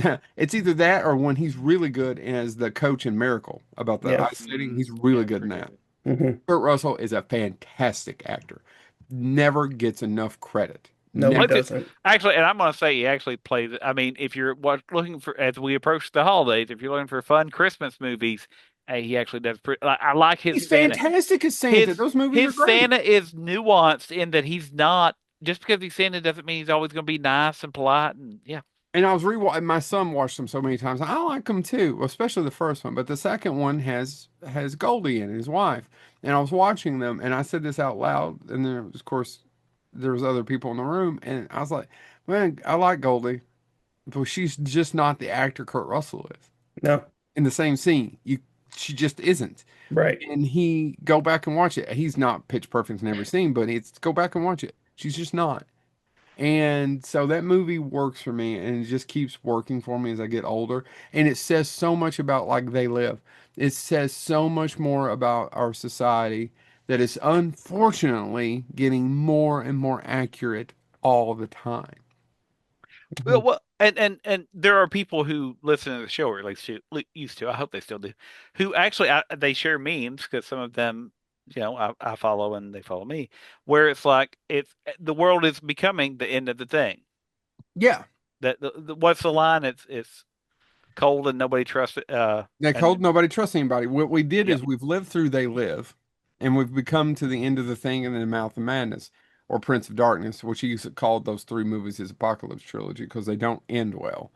Ron? It's either that or when he's really good as the coach in Miracle about the Yeah. ice skating. He's really good in that. Hmm. Kurt Russell is a fantastic actor. Never gets enough credit. No, he Well, Never. doesn't. actually, and I'm going to say he actually plays. I mean, if you're looking for as we approach the holidays, if you're looking for fun Christmas movies, hey, he actually does. I like his He's Santa. fantastic as Santa. His Those movies are his great. Santa is nuanced in that he's not just because he's Santa doesn't mean he's always going to be nice and polite. And yeah, And I was rewatching. My son watched them so many times. I like them too, especially the first one. But the second one has Goldie in it, his wife. And I was watching them, and I said this out loud. And then, of course, there was other people in the room, and I was like, "Man, I like Goldie, but she's just not the actor Kurt Russell is No, in the same scene. She just isn't." right. And he go back and watch it. He's not pitch perfect in every scene, but it's go back and watch it. She's just not. And so that movie works for me and it just keeps working for me as I get older. And it says so much about like they live. It says so much more about our society that it's unfortunately getting more and more accurate all the time. Mhm. and there are people who listen to the show, or at least used to. I hope they still do. Who actually they share memes because some of them, I follow and they follow me. Where it's like it's the world is becoming the end of the thing. Yeah. That what's the line? It's cold and nobody trusts it. That cold, And nobody trusts anybody. What we did yeah, is we've lived through They Live, and we've become to the end of the thing and the Mouth of Madness, or Prince of Darkness, which he used to call those three movies his Apocalypse trilogy because they don't end well.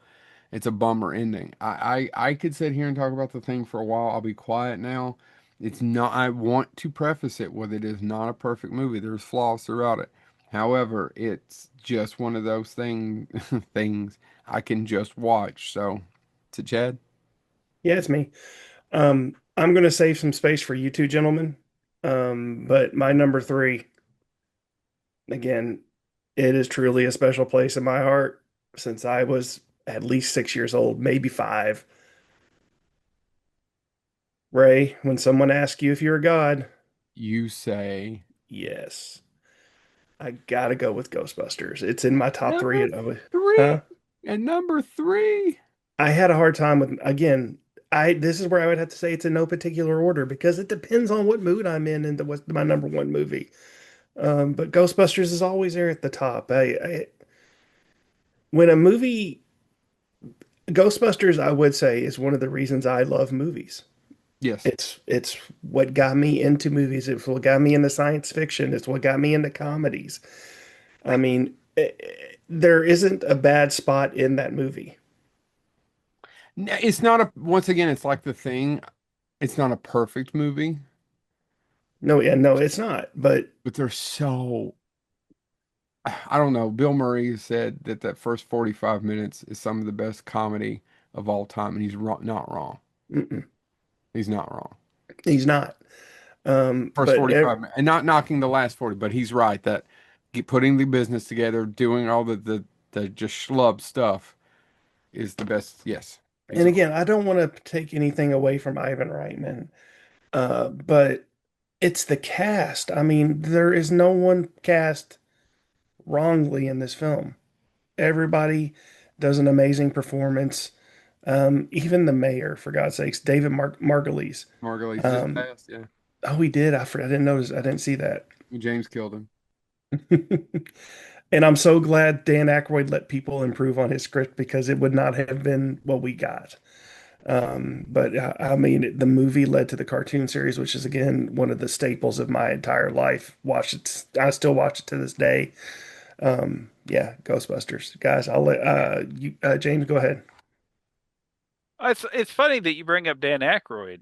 It's a bummer ending. I could sit here and talk about the thing for a while. I'll be quiet now. It's not, I want to preface it with it is not a perfect movie. There's flaws throughout it. However, it's just one of those things I can just watch. So, to Chad. Yeah, it's me. I'm going to save some space for you two gentlemen. But my number three, again, it is truly a special place in my heart since I was at least 6 years old, maybe five. Ray, when someone asks you if you're a god, You say yes, I gotta go with Ghostbusters. It's in my top three. number three Huh? and number three. I had a hard time with, again, this is where I would have to say it's in no particular order because it depends on what mood I'm in and what's my number one movie. But Ghostbusters is always there at the top. When a movie, Ghostbusters, I would say, is one of the reasons I love movies. Yes. It's what got me into movies. It's what got me into science fiction. It's what got me into comedies. I mean, there isn't a bad spot in that movie. It's not a, once again, it's like the thing. It's not a perfect movie, No, yeah, no, it's not. But but they're so, I don't know. Bill Murray said that that first 45 minutes is some of the best comedy of all time, and he's not wrong. mm-mm, He's not wrong. he's not. First 45 minutes, and not knocking the last 40, but he's right that putting the business together, doing all the just schlub stuff is the best. Yes, he's and wrong. again, I don't want to take anything away from Ivan Reitman, but it's the cast. I mean, there is no one cast wrongly in this film. Everybody does an amazing performance. Even the mayor, for God's sakes, David Margulies. Margulies just Um, passed. Yeah, oh, he did. I didn't notice. I didn't see that. James killed him. And I'm so glad Dan Aykroyd let people improve on his script because it would not have been what we got. But I mean, the movie led to the cartoon series, which is again one of the staples of my entire life. Watch it. I still watch it to this day. Yeah, Ghostbusters, guys. I'll let you, James, go ahead. It's funny that you bring up Dan Aykroyd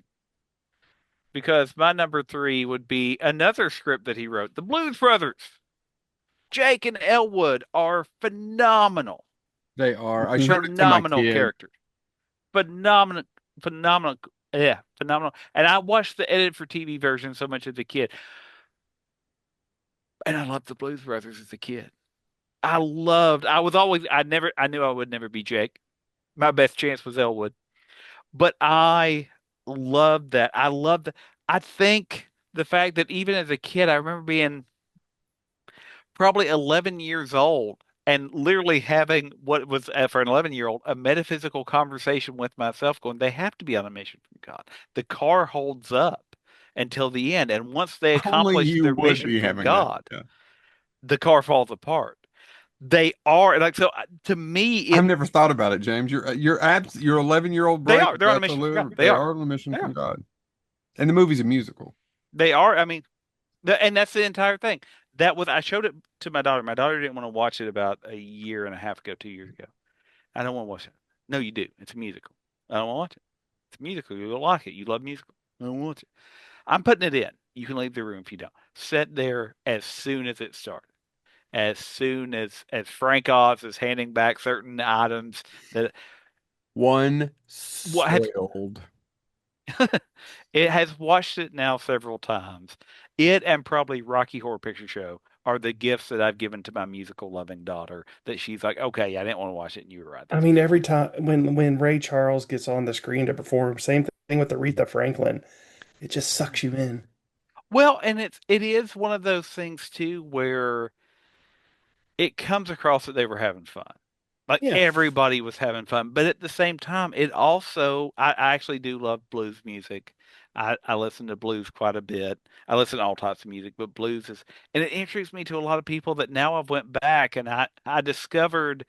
because my number three would be another script that he wrote. The Blues Brothers. Jake and Elwood are phenomenal, They are. I Mhm. showed it to my phenomenal kid. characters. Phenomenal, phenomenal, yeah, phenomenal. And I watched the edit for TV version so much as a kid, and I loved the Blues Brothers as a kid. I was always, I knew I would never be Jake. My best chance was Elwood, but I loved that. I think the fact that even as a kid, I remember being probably 11 years old and literally having what was for an 11-year-old a metaphysical conversation with myself going, they have to be on a mission from God. The car holds up until the end, and once they Only accomplish you their would mission be from having that. God, Yeah. the car falls apart. They are like, so to me I've it never thought about it, James. Your 11-year-old they brain are is they're on a mission from God. absolutely They they are. are on a mission They from are. God. And the movie's a musical. They are. I mean, and that's the entire thing. That was I showed it to my daughter. My daughter didn't want to watch it about a year and a half ago, 2 years ago. I don't want to watch it. No, you do. It's a musical. I don't want to watch it. It's a musical. You'll like it. You love musical. I don't want it. I'm putting it in. You can leave the room if you don't. Sit there as soon as it started. As soon as Frank Oz is handing back certain items that One what has spoiled. it has watched it now several times. It and probably Rocky Horror Picture Show are the gifts that I've given to my musical loving daughter that she's like, okay, I didn't want to watch it and you were right. I That's mean, every beautiful. time when Ray Charles gets on the screen to perform, same thing with Aretha Franklin. It just sucks you in. Well, and it is one of those things too where it comes across that they were having fun. Like Yeah. everybody was having fun, but at the same time, it also I actually do love blues music. I listen to blues quite a bit. I listen to all types of music, but blues is and it introduced me to a lot of people that now I've went back and I discovered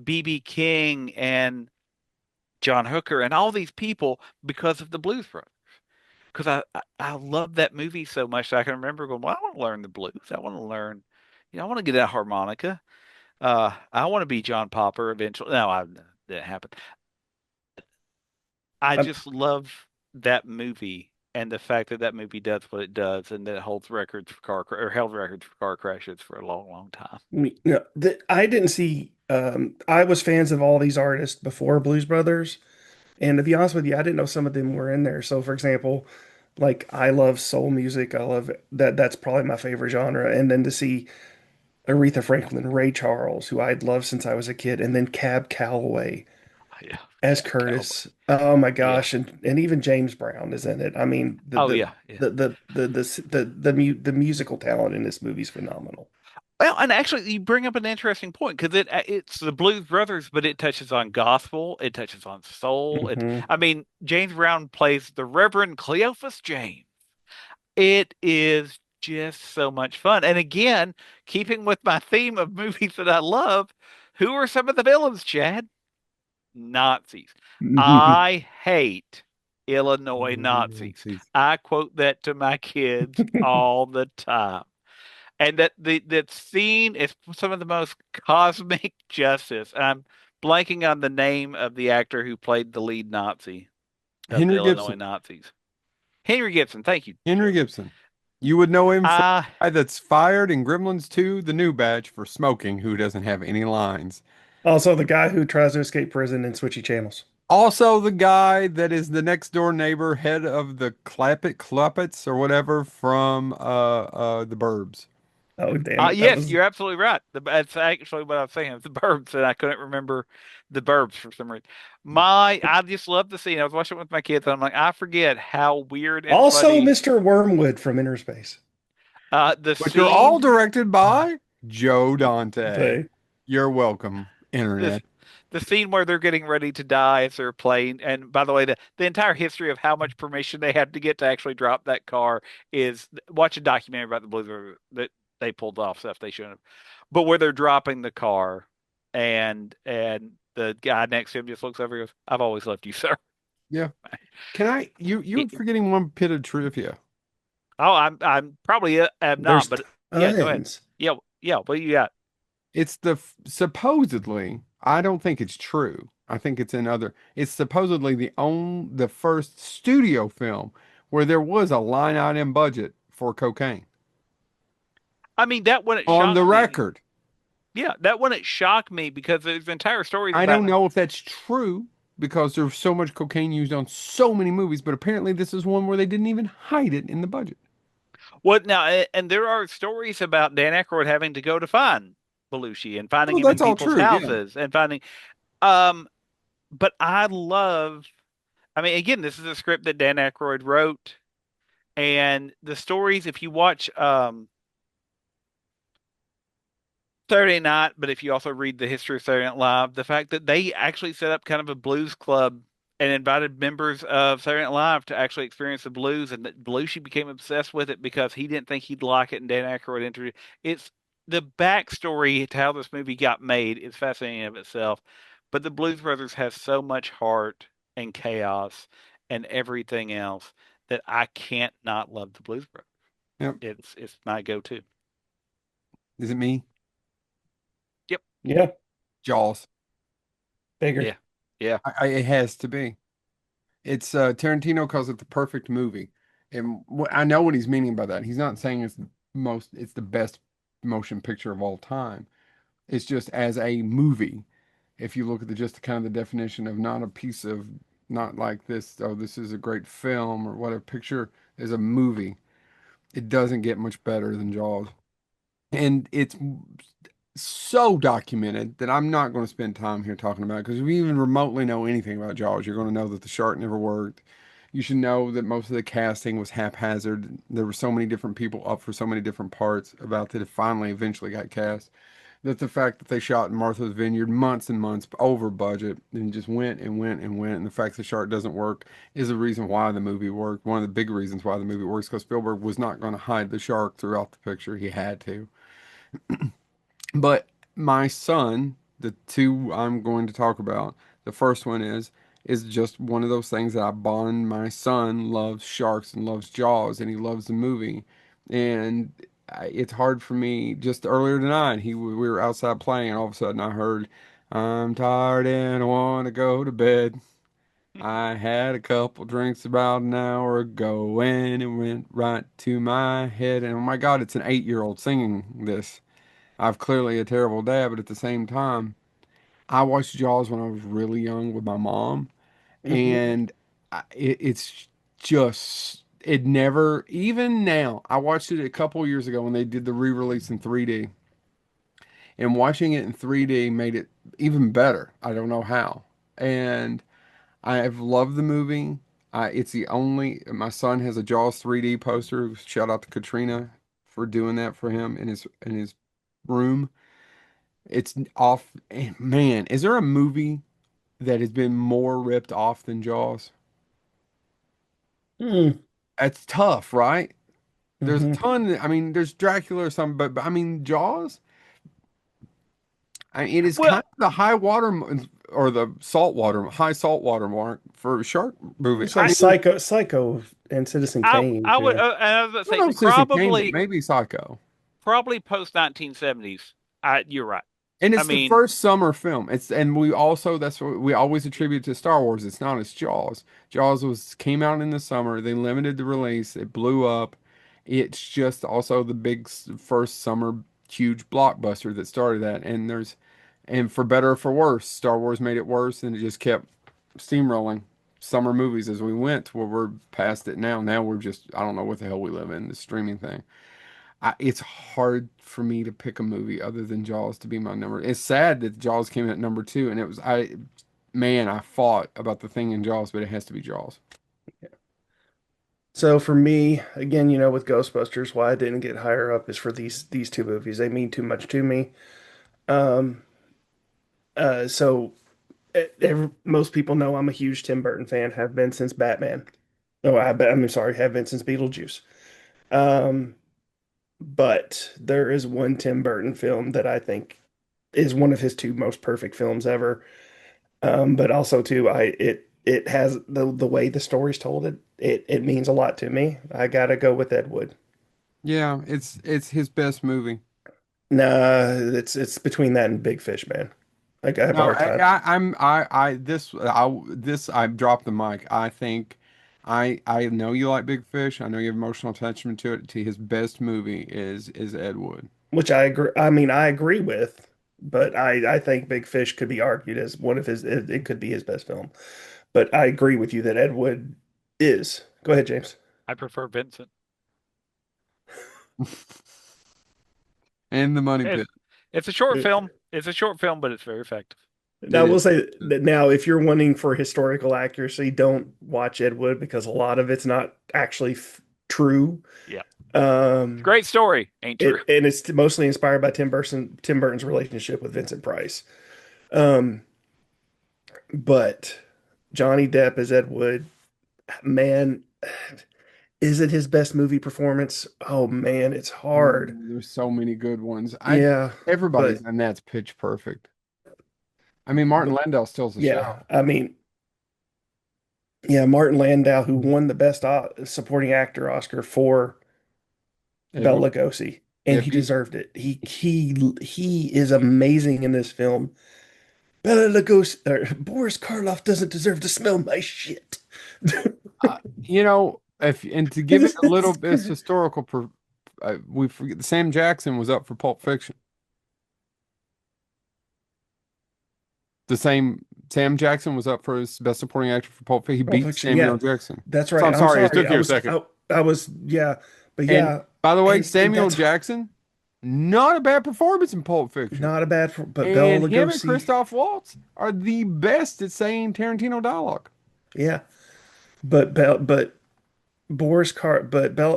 B.B. King and John Hooker and all these people because of the Blues Brothers. Because I love that movie so much that I can remember going, well, I want to learn the blues. I want to learn, I want to get a harmonica. I want to be John Popper eventually. No, that didn't happen. I I, just love that movie and the fact that that movie does what it does and that it holds records for or held records for car crashes for a long, long time. I didn't see. I was fans of all these artists before Blues Brothers, and to be honest with you, I didn't know some of them were in there. So, for example, like I love soul music. I love that. That's probably my favorite genre. And then to see Aretha Franklin, Ray Charles, who I'd loved since I was a kid, and then Cab Calloway Yeah, as Cab Calloway. Curtis. Oh my Yeah. gosh, and even James Brown is in it. I mean, Oh yeah, yeah. the musical talent in this movie is phenomenal. Well, and actually, you bring up an interesting point because it's the Blues Brothers, but it touches on gospel, it touches on soul. Hmm. I mean, James Brown plays the Reverend Cleophas James. It is just so much fun. And again, keeping with my theme of movies that I love, who are some of the villains, Chad? Nazis. I hate Illinois Nazis. I quote that to my kids all the time. And that scene is some of the most cosmic justice. And I'm blanking on the name of the actor who played the lead Nazi of the Henry Illinois Gibson. Nazis. Henry Gibson, thank you. Henry Gibson. You would know him from Uh, the guy that's fired in Gremlins 2, the new batch, for smoking, who doesn't have any lines. Also, the guy who tries to escape prison in switchy channels. Also, the guy that is the next door neighbor, head of the Clappets or whatever from the Burbs. Oh, damn it. That yes, was you're absolutely right. That's actually what I was saying. The Burbs, and I couldn't remember the Burbs for some reason. I just love the scene. I was watching it with my kids, and I'm like, I forget how weird and also funny Mr. Wormwood from Inner Space. the Which are all scene. directed by Joe Dante. They, You're welcome, This Internet. the scene where they're getting ready to die as they're playing. And by the way, the entire history of how much permission they had to get to actually drop that car is watch a documentary about the Blues Brothers that they pulled off stuff they shouldn't have. but where they're dropping the car, and the guy next to him just looks over and goes, "I've always loved you, sir." Yeah. Can I? You're It- forgetting one bit of trivia. oh, I'm probably am not, There's but yeah, go ahead. tons. Yeah, yeah. What you got? It's supposedly, I don't think it's true. I think it's in other. It's supposedly the first studio film where there was a line item budget for cocaine I mean, that wouldn't on shock the me. record. Yeah, that wouldn't shock me because there's entire stories I about. don't know if that's true because there's so much cocaine used on so many movies, but apparently this is one where they didn't even hide it in the budget. What now? And there are stories about Dan Aykroyd having to go to find Belushi and finding Well, him in that's all people's true. Yeah. houses and finding. Um, but I love. I mean, again, this is a script that Dan Aykroyd wrote, and the stories. If you watch Saturday Night, but if you also read the history of Saturday Night Live, the fact that they actually set up kind of a blues club and invited members of Saturday Night Live to actually experience the blues, and that Belushi became obsessed with it because he didn't think he'd like it, and Dan Aykroyd introduced it's the backstory to how this movie got made is fascinating in of itself. But the Blues Brothers have so much heart and chaos and everything else that I can't not love the Blues Brothers. Yep. It's my go-to. Is it me? Yep. Yeah, Jaws. bigger. Yeah. Yeah. It has to be. It's Tarantino calls it the perfect movie, and I know what he's meaning by that. He's not saying it's the best motion picture of all time. It's just as a movie. If you look at just kind of the definition of not a piece of not like this, oh, this is a great film or what a picture is a movie. It doesn't get much better than Jaws, and it's so documented that I'm not going to spend time here talking about it because if you even remotely know anything about Jaws, you're going to know that the shark never worked. You should know that most of the casting was haphazard. There were so many different people up for so many different parts about that it finally eventually got cast. That the fact that they shot in Martha's Vineyard months and months over budget and just went and went and went, and the fact the shark doesn't work is the reason why the movie worked. One of the big reasons why the movie works because Spielberg was not going to hide the shark throughout the picture. He had to. But my son, the two I'm going to talk about, the first one is just one of those things that I bond. My son loves sharks and loves Jaws, and he loves the movie. And it's hard for me. Just earlier tonight, we were outside playing, and all of a sudden I heard, "I'm tired and I want to go to bed. I had a couple drinks about an hour ago, and it went right to my head." And oh my God, it's an 8-year-old singing this. I've clearly a terrible dad, but at the same time, I watched Jaws when I was really young with my mom, Hmm. and it's just it never even now. I watched it a couple years ago when they did the re-release in 3D, and watching it in 3D made it even better. I don't know how, and I've loved the movie. It's the only my son has a Jaws 3D poster. Shout out to Katrina for doing that for him in his room. It's off. Man, is there a movie that has been more ripped off than Jaws? Mm. That's tough, right? There's a Hmm. ton. I mean, there's Dracula or something, but I mean, Jaws. It is kind Well, of the high water or the high salt water mark for a shark movie. It's I like mean, Psycho, and Citizen Kane I would, too. and I was going to I don't say know if Citizen Kane, but probably, maybe Psycho. probably post 1970s. You're right. And I it's the mean, first summer film. And we also that's what we always attribute to Star Wars. It's not as Jaws. Jaws was came out in the summer. They limited the release. It blew up. It's just also the big first summer huge blockbuster that started that. And for better or for worse, Star Wars made it worse, and it just kept steamrolling summer movies as we went to where we're past it now. Now we're just I don't know what the hell we live in, the streaming thing. It's hard for me to pick a movie other than Jaws to be my number. It's sad that Jaws came in at number two, and man, I fought about the thing in Jaws, but it has to be Jaws. So for me, again, with Ghostbusters, why I didn't get higher up is for these two movies. They mean too much to me. Um, so most people know I'm a huge Tim Burton fan. Have been since Batman. Oh, I'm sorry, have been since Beetlejuice. Um, but there is one Tim Burton film that I think is one of his two most perfect films ever. But also too, it has the way the story's told it means a lot to me. I gotta go with Ed Wood. Yeah, it's his best movie. Nah, it's between that and Big Fish, man. Like I have a No, hard time. I dropped the mic. I think I know you like Big Fish. I know you have emotional attachment to it. To his best movie is Ed Wood. Which I agree. I mean, I agree with, but I think Big Fish could be argued as one of his. It could be his best film. But I agree with you that Ed Wood is. Go ahead, James. I prefer Vincent. And the Money It's, Pit. it's a short film. It's a short film, but it's very effective. Now, I It will is. say that now, if you're wanting for historical accuracy, don't watch Ed Wood because a lot of it's not actually true. Yeah. Um, Great story. Ain't true. and it's mostly inspired by Tim Burton's relationship with Vincent Price. Um, but Johnny Depp as Ed Wood, man, is it his best movie performance? Oh man, it's hard. There's so many good ones. I Yeah, everybody's but and that's pitch perfect. I mean, Martin Landau steals the yeah, show. I mean, yeah, Martin Landau, who won the best supporting actor Oscar for Edward. Bela Lugosi, and If he he, deserved it. He is amazing in this film. Bela Lugosi, Boris Karloff doesn't deserve to smell my shit. if and to give it a little bit historical, we forget Sam Jackson was up for Pulp Fiction. The same Sam Jackson was up for his best supporting actor for Pulp Fiction. He Pulp beat Fiction, Samuel yeah, Jackson. that's So right. I'm I'm sorry, it sorry. took you a second. I was, yeah, but And yeah, by the way, and Samuel that's Jackson, not a bad performance in Pulp Fiction. not a bad for, but Bela And him and Lugosi, Christoph Waltz are the best at saying Tarantino dialogue. yeah, but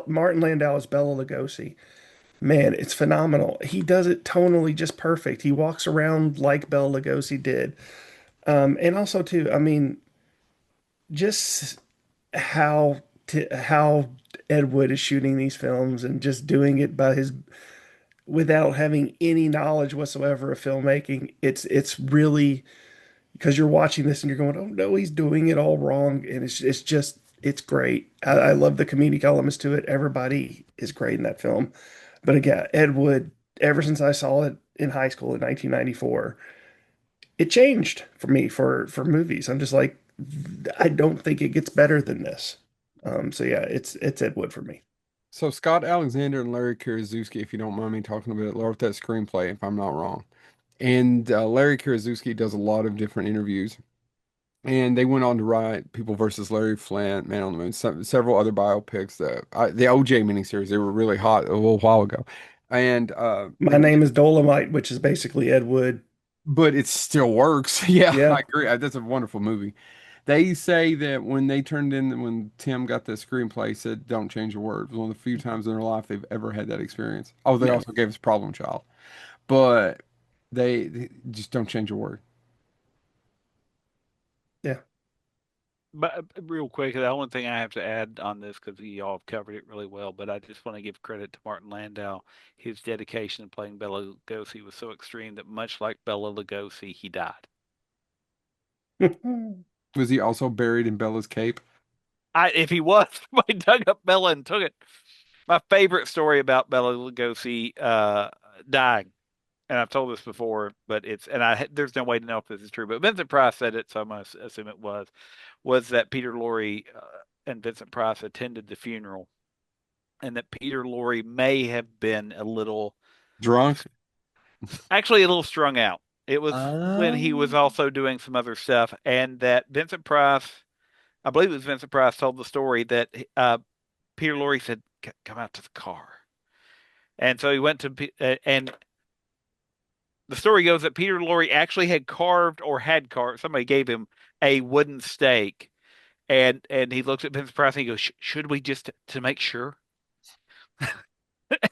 Martin Landau is Bela Lugosi. Man, it's phenomenal. He does it tonally just perfect. He walks around like Bela Lugosi did. And also too, I mean, just how Ed Wood is shooting these films and just doing it by his without having any knowledge whatsoever of filmmaking. It's really because you're watching this and you're going, oh no, he's doing it all wrong, and it's just it's great. I love the comedic elements to it. Everybody is great in that film. But again, Ed Wood, ever since I saw it in high school in 1994, it changed for me for movies. I'm just like, I don't think it gets better than this. So yeah, it's Ed Wood for me. So Scott Alexander and Larry Karaszewski, if you don't mind me talking a bit, wrote that screenplay, if I'm not wrong. And Larry Karaszewski does a lot of different interviews. And they went on to write People versus Larry Flint, Man on the Moon, several other biopics. The OJ miniseries, they were really hot a little while ago. And My name is Dolomite, which is basically Ed Wood. but it still works. Yeah, I Yeah, agree. That's a wonderful movie. When Tim got the screenplay, he said, "Don't change a word." It was one of the few times in their life they've ever had that experience. Oh, they yeah, also gave us Problem Child, but they just don't change a word. yeah. But real quick, the only thing I have to add on this, because you all have covered it really well, but I just want to give credit to Martin Landau. His dedication to playing Bela Lugosi was so extreme that much like Bela Lugosi, he died. Was he also buried in Bella's cape? If he was, somebody dug up Bela and took it. My favorite story about Bela Lugosi dying, and I've told this before, but there's no way to know if this is true, but Vincent Price said it, so I'm going to assume it was that Peter Lorre and Vincent Price attended the funeral, and that Peter Lorre may have been Drunk? actually a little strung out. It was when he was Um, also doing some other stuff, and that Vincent Price, I believe it was Vincent Price, told the story that Peter Lorre said, "Come out to the car," and so he went and the story goes that Peter Lorre actually had carved. Somebody gave him a wooden stake, and he looks at Vincent Price and he goes, "Should we just to make sure?"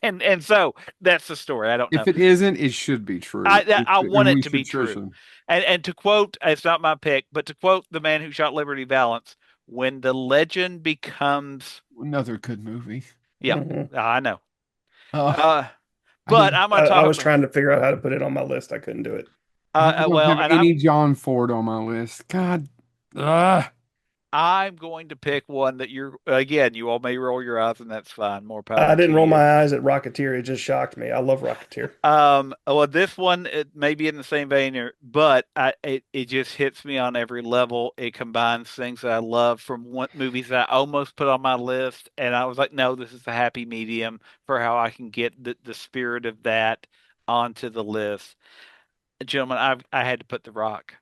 And so that's the story. I don't know. If it isn't, it should be true. I want And it we to be should sure true. should. And to quote, it's not my pick, but to quote the man who shot Liberty Valance, when the legend becomes, Another good movie. yeah, mhm. I know. Uh, I but didn't. I'm gonna I talk. was trying to figure out how to put it on my list. I couldn't do it. I don't Well, have and any John Ford on my list. God. Ugh. I'm going to pick one that you're again. You all may roll your eyes, and that's fine. More I power to didn't roll you. my eyes at Rocketeer. It just shocked me. I love Rocketeer. Well, this one it may be in the same vein, but it just hits me on every level. It combines things that I love from movies that I almost put on my list, and I was like, no, this is the happy medium for how I can get the spirit of that onto the list. Gentlemen, I had to put The Rock.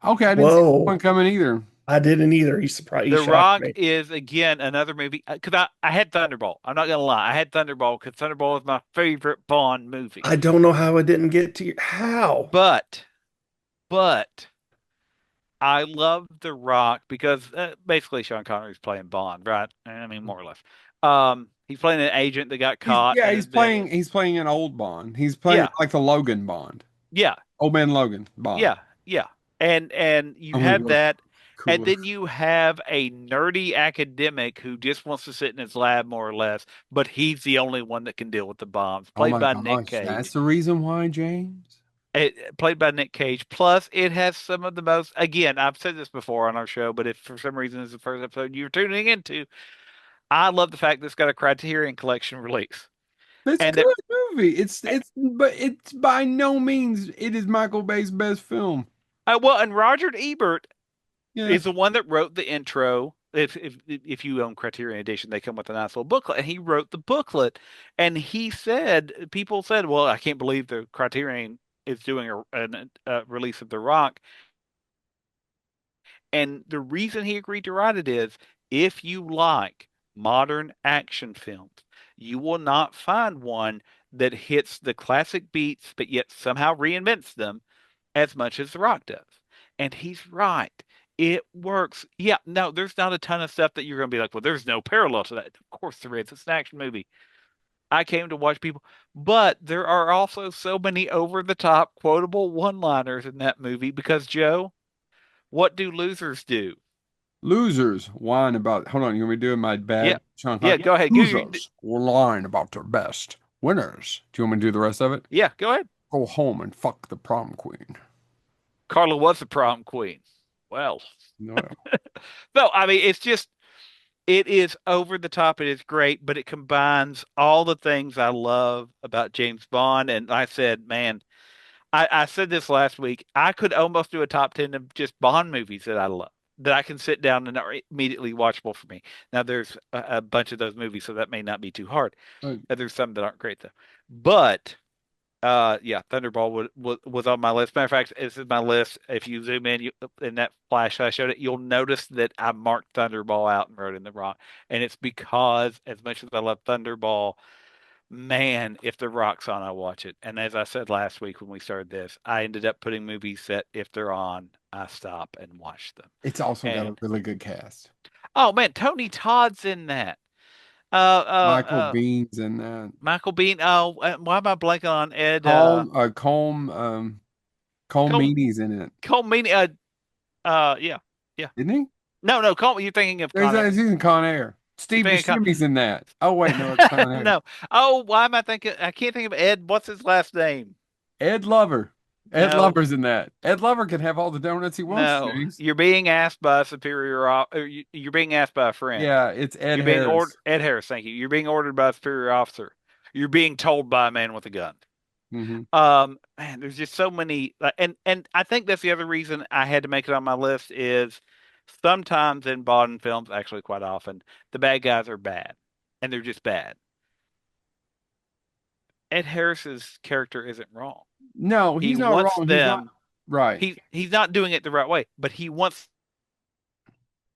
Okay, I didn't see that one Whoa. coming either. I didn't either. He surprised. He The shocked Rock me. is again another movie because I had Thunderball. I'm not gonna lie, I had Thunderball because Thunderball is my favorite Bond movie. I don't know how it didn't get to you. How? But but I love The Rock because basically Sean Connery's playing Bond, right? I mean, more or less. He's playing an agent that got caught and He's has been playing an old Bond. He's playing yeah, like the Logan Bond. yeah, Old man Logan Bond. yeah, yeah. And you Only have real that, and cooler. then you have a nerdy academic who just wants to sit in his lab more or less, but he's the only one that can deal with the bombs, Oh played my by Nick gosh, that's Cage. the reason why, James. Played by Nick Cage. Plus, it has some of the most. Again, I've said this before on our show, but if for some reason this is the first episode you're tuning into, I love the fact that it's got a Criterion Collection release, It's a and that good movie. But it's by no means it is Michael Bay's best film. well, and Roger Ebert Yeah. is the one that wrote the intro. If you own Criterion Edition, they come with a nice little booklet, and he wrote the booklet, and he said people said, "Well, I can't believe the Criterion is doing a release of The Rock." And the reason he agreed to write it is if you like modern action films, you will not find one that hits the classic beats but yet somehow reinvents them as much as The Rock does. And he's right. It works. Yeah, no, there's not a ton of stuff that you're going to be like, well, there's no parallel to that. Of course there is. It's an action movie. I came to watch people, but there are also so many over the top quotable one liners in that movie because, Joe, what do losers do? Losers whine about. Hold on, you want me doing my Yeah. bad Sean Yeah, Connery? go ahead. Losers will whine about their best. Winners. Do you want me to do the rest of it? Yeah, go ahead. Go home and fuck the prom queen. Carla was the prom queen. Well, No. no, I mean, it's just, it is over the top. It is great, but it combines all the things I love about James Bond. And I said, man, I said this last week. I could almost do a top 10 of just Bond movies that I love, that I can sit down and are immediately watchable for me. Now, there's a bunch of those movies, so that may not be too hard. There's some that aren't great, though. But yeah, Thunderball was on my list. Matter of fact, this is my list. If you zoom in, in that flash I showed it, you'll notice that I marked Thunderball out and wrote in The Rock. And it's because, as much as I love Thunderball, man, if The Rock's on, I watch it. And as I said last week when we started this, I ended up putting movies that if they're on, I stop and watch them. It's also got a And really good cast. oh man, Tony Todd's in that. Michael Bean's in that. Michael Bean. Oh, why am I blanking on Ed? Colm Cole Meaney's in it, Cole Meany. Yeah, yeah. isn't he? No. Cole, you're thinking of There's Connor. he's in Con Air. Steve thinking of Buscemi's in that. Oh wait, no, it's Con Air. No. Oh, why am I thinking? I can't think of Ed. What's his last name? Ed Lover. Ed No. Lover's in that. Ed Lover can have all the donuts he wants, No, James. you're being asked by a superior. You're being asked by a friend. Yeah, it's Ed You're being Harris. Ed Harris. Thank you. You're being ordered by a superior officer. You're being told by a man with a gun. Mhm. Man, there's just so many, and I think that's the other reason I had to make it on my list is sometimes in Bond films, actually quite often, the bad guys are bad, and they're just bad. Ed Harris's character isn't wrong. No, He he's not wants wrong. He's not them. right. He's not doing it the right way, but he wants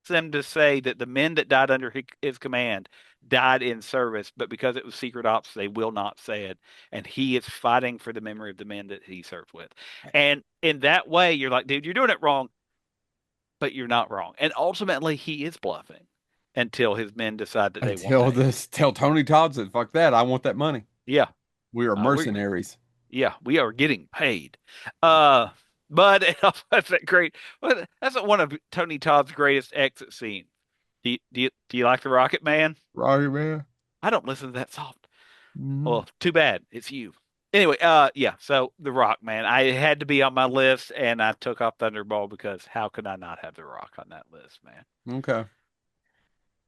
them to say that the men that died under his command died in service, but because it was secret ops, they will not say it. And he is fighting for the memory of the men that he served with. And in that way, you're like, dude, you're doing it wrong, but you're not wrong. And ultimately, he is bluffing until his men decide that they want Tell Tony Todd said, fuck that. I want that money. Yeah. We are mercenaries. We are getting paid. But that's that great. Well, that's one of Tony Todd's greatest exit scenes. Do you like the Rocket Man? Rocket Man. I don't listen to that soft. Well, too bad. It's you. Anyway, yeah, so The Rock, man. I had to be on my list and I took off Thunderball because how could I not have The Rock on that list, man? Okay.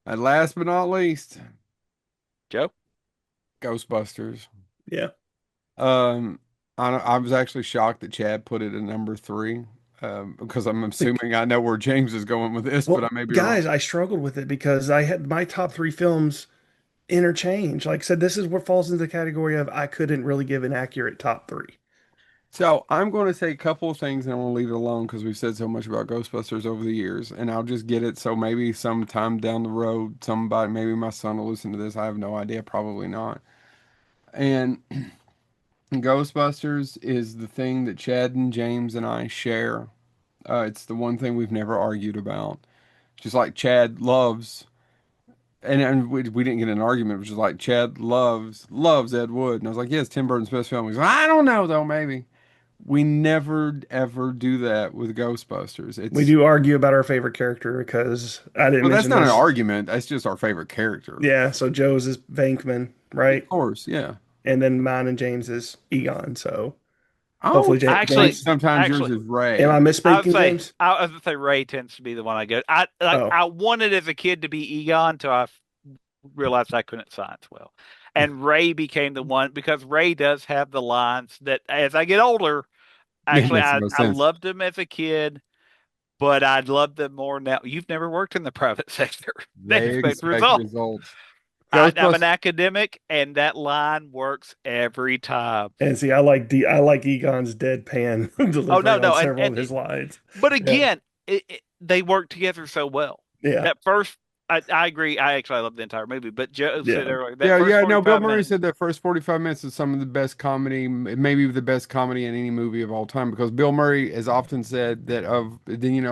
And last but not least, Joe? Ghostbusters. Yeah. Um, I was actually shocked that Chad put it at number three, because I'm assuming I know where James is going with this, but I Well, may be wrong. guys, I struggled with it because I had my top three films interchange. Like I said, this is what falls into the category of I couldn't really give an accurate top three. So I'm going to say a couple of things and I'm going to leave it alone because we've said so much about Ghostbusters over the years, and I'll just get it. So maybe sometime down the road, somebody, maybe my son will listen to this. I have no idea, probably not. And Ghostbusters is the thing that Chad and James and I share. It's the one thing we've never argued about. Just like Chad loves, and we didn't get in an argument, which is like Chad loves Ed Wood, and I was like, yes, Tim Burton's best film. He's like, I don't know though, maybe. We never ever do that with Ghostbusters. We It's do argue about our favorite character because I didn't well, that's mention not an this. argument. That's just our favorite character. Yeah, so Joe's is Venkman, Of right? course, yeah. And then mine and James is Egon. So Oh, hopefully, I Actually, James, sometimes yours actually, is am I Ray. misspeaking, James? I would say Ray tends to be the one I go. Oh, I wanted as a kid to be Egon until realized I couldn't science well. And Ray became the one because Ray does have the lines that as I get older, It actually makes the most I sense. loved them as a kid, but I'd love them more now. You've never worked in the private sector. They They expect expect results. results. I'm an Ghostbusters. academic, and that line works every time. and see, I like Egon's deadpan Oh delivery no, on no, several of his lines. but Yeah, again, they work together so well. yeah, That first, I agree. I actually love the entire movie, but Joe said yeah. earlier that Yeah, first yeah. No, Bill 45 Murray minutes. said that first 45 minutes is some of the best comedy, maybe the best comedy in any movie of all time, because Bill Murray has often said that then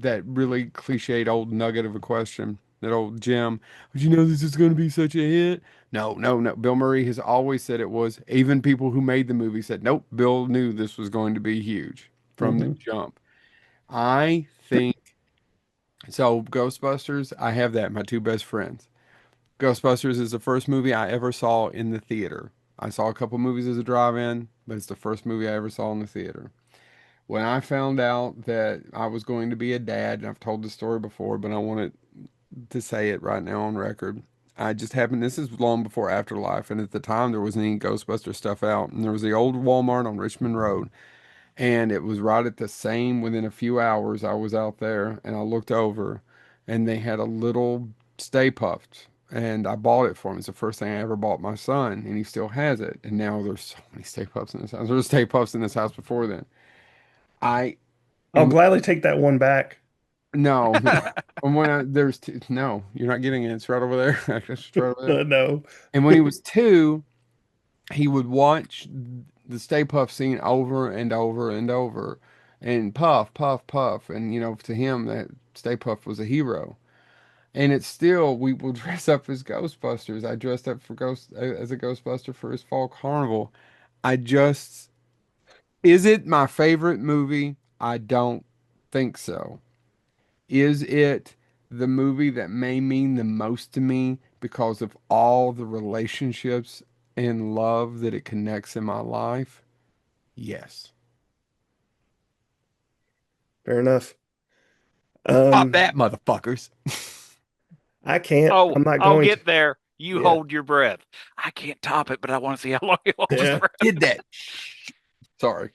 that really cliched old nugget of a question, that old Jim, did you know this is going to be such a hit? No, no, no. Bill Murray has always said it was. Even people who made the movie said, nope, Bill knew this was going to be huge from the Hmm. jump. I think so. Ghostbusters, I have that, my two best friends. Ghostbusters is the first movie I ever saw in the theater. I saw a couple movies as a drive-in, but it's the first movie I ever saw in the theater. When I found out that I was going to be a dad, and I've told the story before, but I wanted to say it right now on record. I just happened, this is long before Afterlife, and at the time there wasn't any Ghostbuster stuff out. And there was the old Walmart on Richmond Road, and it was right at the same, within a few hours, I was out there, and I looked over, and they had a little Stay Puft, and I bought it for him. It's the first thing I ever bought my son, and he still has it. And now there's so many Stay Puffs in this house. There were Stay Puffs in this house before then. I I'll am gladly take that one back. no, no. And when there's two, no, you're not getting it. It's right over there. It's right over there. No. And when he was two, he would watch the Stay Puff scene over and over and over, and puff, puff, puff, and to him that Stay Puff was a hero. And it's still, we will dress up as Ghostbusters. I dressed up for as a Ghostbuster for his fall carnival. I just, is it my favorite movie? I don't think so. Is it the movie that may mean the most to me because of all the relationships and love that it connects in my life? Yes. Fair enough. Pop Um, that, motherfuckers. I can't. Oh, I'm not I'll going to. get there. You Yeah, hold your breath. I can't top it, but I want to see how long you hold your yeah. breath. Did that. Sorry.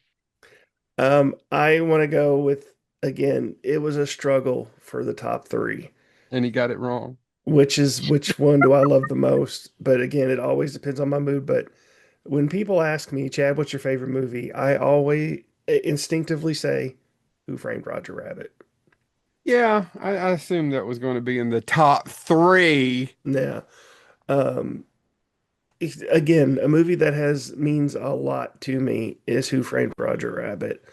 I want to go with again. It was a struggle for the top three. And he got it wrong. Which one do I love the most? But again, it always depends on my mood. But when people ask me, Chad, what's your favorite movie? I always instinctively say, Who Framed Roger Rabbit? Yeah, I assumed that was going to be in the top three. Yeah. Um, again, a movie that has means a lot to me is Who Framed Roger Rabbit.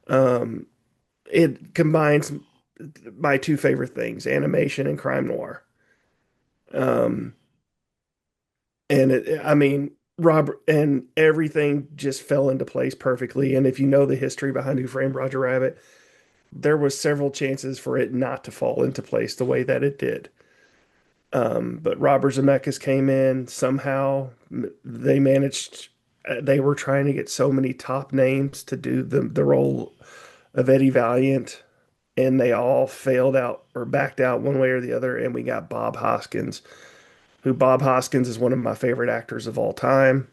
Um, it combines my two favorite things, animation and crime noir. Um, and I mean, Robert and everything just fell into place perfectly. And if you know the history behind Who Framed Roger Rabbit, there was several chances for it not to fall into place the way that it did. But Robert Zemeckis came in somehow. They managed. They were trying to get so many top names to do the role of Eddie Valiant, and they all failed out or backed out one way or the other. And we got Bob Hoskins, who Bob Hoskins is one of my favorite actors of all time,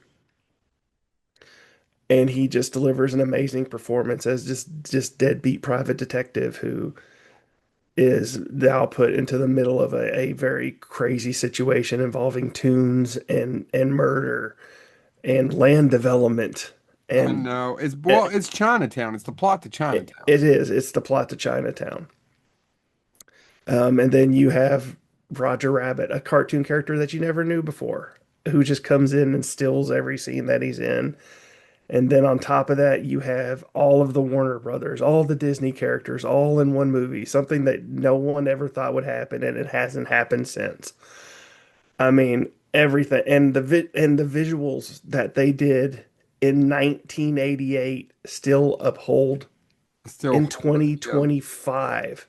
and he just delivers an amazing performance as just deadbeat private detective who is now put into the middle of a very crazy situation involving tunes and murder and land development. I And know. it, It's Chinatown. It's the plot to Chinatown. it is. It's the plot to Chinatown. And then you have Roger Rabbit, a cartoon character that you never knew before, who just comes in and steals every scene that he's in. And then on top of that, you have all of the Warner Brothers, all the Disney characters, all in one movie, something that no one ever thought would happen, and it hasn't happened since. I mean, everything and the visuals that they did in 1988 still uphold Still in hold it. Yep. 2025.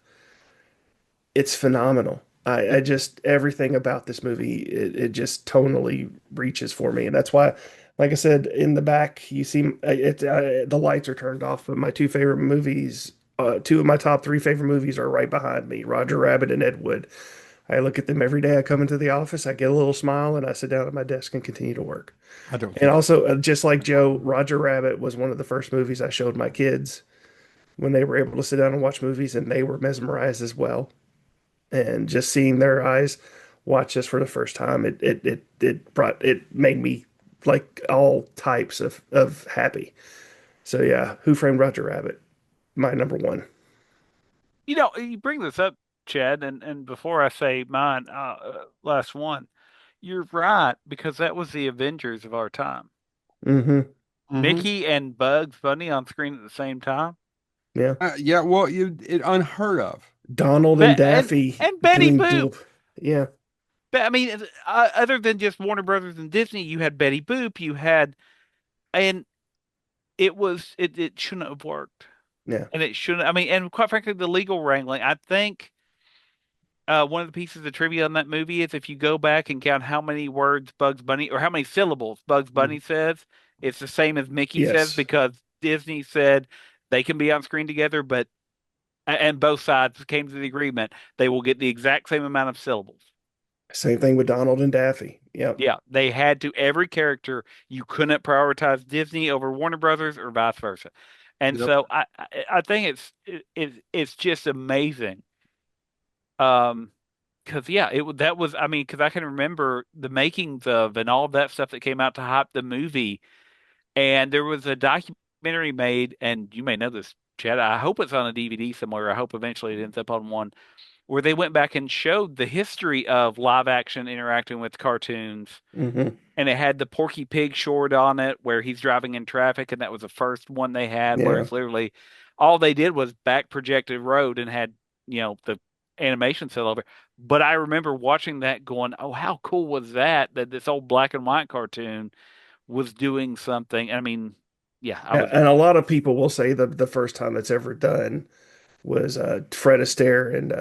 It's phenomenal. I just everything about this movie it just tonally reaches for me, and that's why, like I said, in the back you see the lights are turned off, but my two favorite movies, two of my top three favorite movies are right behind me: Roger Rabbit and Ed Wood. I look at them every day. I come into the office, I get a little smile, and I sit down at my desk and continue to work. I don't And think also, just like Joe, Roger Rabbit was one of the first movies I showed my kids when they were able to sit down and watch movies, and they were mesmerized as well. And just seeing their eyes watch this for the first time, it made me like all types of happy. So yeah, Who Framed Roger Rabbit, my number one. You bring this up, Chad, and before I say mine, last one, you're right because that was the Avengers of our time. Hmm. hmm Mickey and Bugs Bunny on screen at the same time. Yeah, yeah, well, it unheard of. Donald Be and and Daffy and Betty doing Boop. dual. Yeah, But I mean, other than just Warner Brothers and Disney, you had Betty Boop. You had, and it shouldn't have worked, yeah. and it shouldn't. I mean, and quite frankly, the legal wrangling. I think one of the pieces of trivia on that movie is if you go back and count how many words Bugs Bunny or how many syllables Bugs Bunny Mhm. says, it's the same as Mickey says Yes, because Disney said they can be on screen together, but and both sides came to the agreement they will get the exact same amount of syllables. same thing with Donald and Daffy. Yep. Yeah, they had to every character. You couldn't prioritize Disney over Warner Brothers or vice versa. And Yep. so I think it's just amazing. Um, because yeah, that was I mean because I can remember the makings of and all of that stuff that came out to hype the movie. And there was a documentary made, and you may know this, Chad. I hope it's on a DVD somewhere. I hope eventually it ends up on one where they went back and showed the history of live action interacting with cartoons. Hmm. And it had the Porky Pig short on it where he's driving in traffic, and that was the first one they had where Yeah. it's literally all they did was back projected road and had, the animation set over. But I remember watching that going, oh, how cool was that this old black and white cartoon was doing something. I mean, yeah, I Yeah, was, and a lot of people will say the first time it's ever done was Fred Astaire and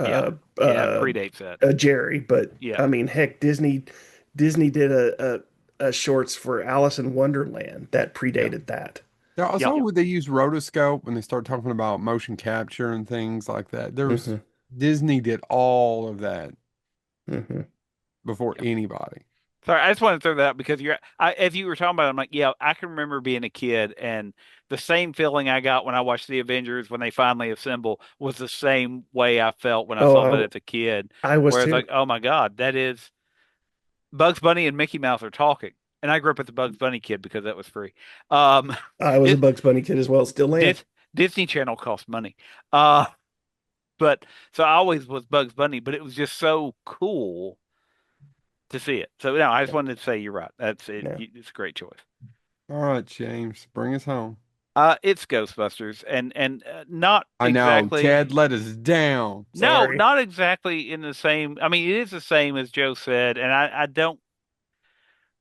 yeah, yeah, it predates that. Jerry. But Yeah, I mean, heck, Disney did a shorts for Alice in Wonderland that yeah, predated that. They yeah. also, would they use rotoscope when they start talking about motion capture and things like that? There's Hmm. Disney did all of that Hmm. before Yeah. anybody. Sorry, I just wanted to throw that out because as you were talking about it, I'm like, yeah, I can remember being a kid and the same feeling I got when I watched the Avengers when they finally assemble was the same way I felt when I saw that Oh, as a kid. I was Where it's too. like, oh my God, that is Bugs Bunny and Mickey Mouse are talking. And I grew up as a Bugs Bunny kid because that was free. Um, I was a Dis Bugs Bunny kid as well. Still am. Disney Channel cost money. Uh, but so I always was Bugs Bunny, but it was just so cool to see it. So no, I just Yeah. wanted to say you're right. That's it. Yeah. It's a great choice. All right, James, bring us home. It's Ghostbusters, and not I know, exactly. Chad let us down. No, Sorry. not exactly in the same. I mean, it is the same as Joe said, and I don't.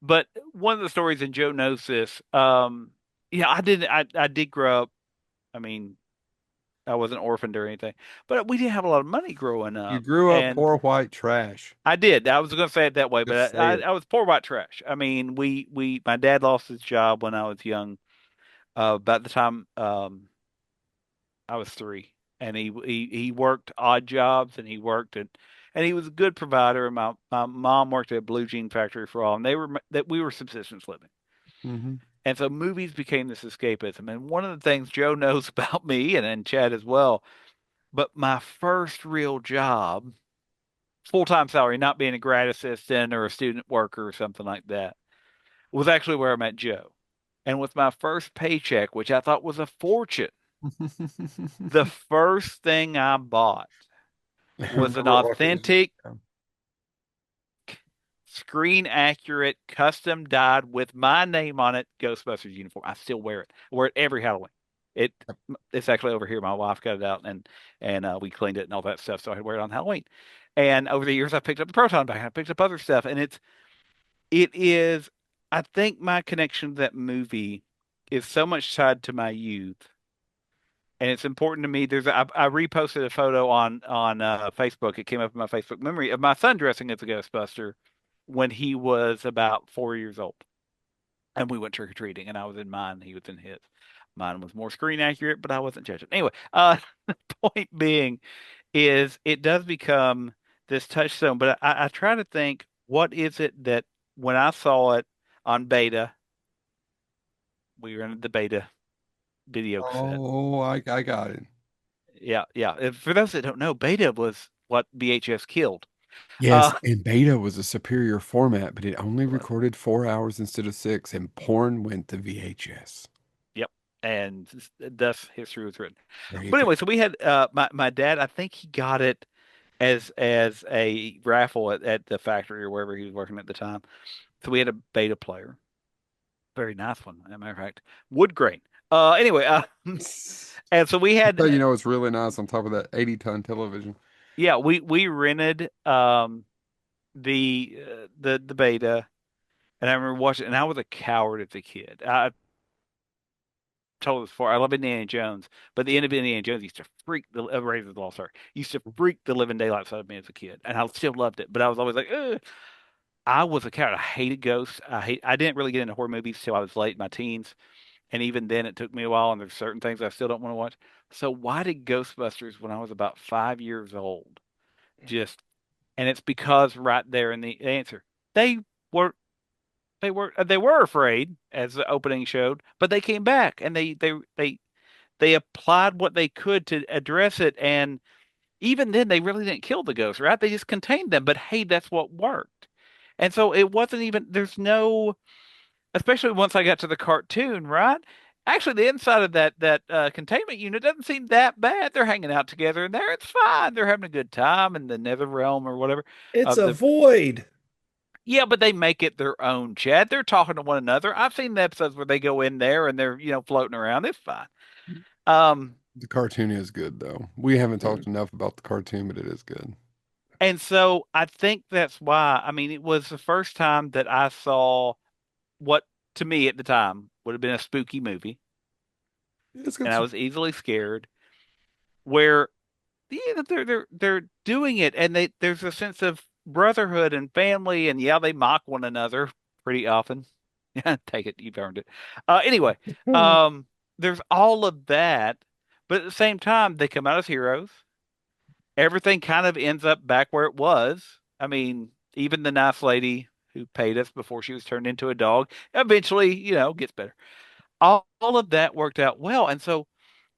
But one of the stories, and Joe knows this. Yeah, I did. I did grow up. I mean, I wasn't orphaned or anything. But we didn't have a lot of money growing You up. grew up And poor white trash. I did. I was going to say it that way, Just but say it. I was poor white trash. I mean, my dad lost his job when I was young. About the time I was 3, and he worked odd jobs, and and he was a good provider. And my mom worked at a blue jean factory for all, and that we were subsistence living. Hmm. And so movies became this escapism. And one of the things Joe knows about me, and Chad as well, but my first real job, full-time salary, not being a grad assistant or a student worker or something like that, was actually where I met Joe. And with my first paycheck, which I thought was a fortune, the first thing I bought I was an remember walking in. authentic, screen accurate, custom dyed with my name on it Ghostbusters uniform. I still wear it. I wear it every Halloween. It it's actually over here. My wife got it out, and we cleaned it and all that stuff, so I had wear it on Halloween. And over the years, I picked up the proton pack. I picked up other stuff, and it is. I think my connection to that movie is so much tied to my youth, and it's important to me. I reposted a photo on Facebook. It came up in my Facebook memory of my son dressing as a Ghostbuster when he was about 4 years old, and we went trick or treating, and I was in mine, and he was in his. Mine was more screen accurate, but I wasn't judging. Anyway, the point being is it does become this touchstone, but I try to think, what is it that when I saw it on beta, we were in the beta video cassette. Oh, I got it. Yeah, yeah. For those that don't know, beta was what VHS killed. Yes, Uh, and beta was a superior format, but it only was. recorded 4 hours instead of six, and porn went to VHS. Yep. And thus history was written. There you But go. anyway, so we had my dad, I think he got it as a raffle at the factory or wherever he was working at the time. So we had a beta player. Very nice one, as a matter of fact. Wood grain. Anyway, and so we had So you know it's really nice on top of that 80-ton television. yeah, we rented the beta, and I remember watching, and I was a coward as a kid. I told this before. I love Indiana Jones, but the end of Indiana Jones used to freak the Raiders of the Lost Ark used to freak the living daylights out of me as a kid, and I still loved it. But I was always like, ugh. I was a coward. I hated ghosts. I didn't really get into horror movies till I was late in my teens, and even then it took me a while. And there's certain things I still don't want to watch. So why did Ghostbusters, when I was about 5 years old, just and it's because right there in the answer, they were they were afraid, as the opening showed, but they came back and they applied what they could to address it. And even then, they really didn't kill the ghosts, right? They just contained them. But hey, that's what worked. And so it wasn't even, there's no, especially once I got to the cartoon, right? Actually, the inside of that containment unit doesn't seem that bad. They're hanging out together in there. It's fine. They're having a good time in the Nether Realm or whatever It's of a the. void. Yeah, but they make it their own, Chad. They're talking to one another. I've seen the episodes where they go in there and they're, floating around. It's fine. Um, The cartoon is good though. We haven't Mm. talked enough about the cartoon, but it is good. and so I think that's why, I mean, it was the first time that I saw what to me at the time would have been a spooky movie, It's good. and I was easily scared. Where they're doing it, and there's a sense of brotherhood and family, and yeah, they mock one another pretty often. Yeah, take it, you've earned it. Anyway, there's all of that, but at the same time, they come out as heroes. Everything kind of ends up back where it was. I mean, even the nice lady who paid us before she was turned into a dog eventually, gets better. All of that worked out well, and so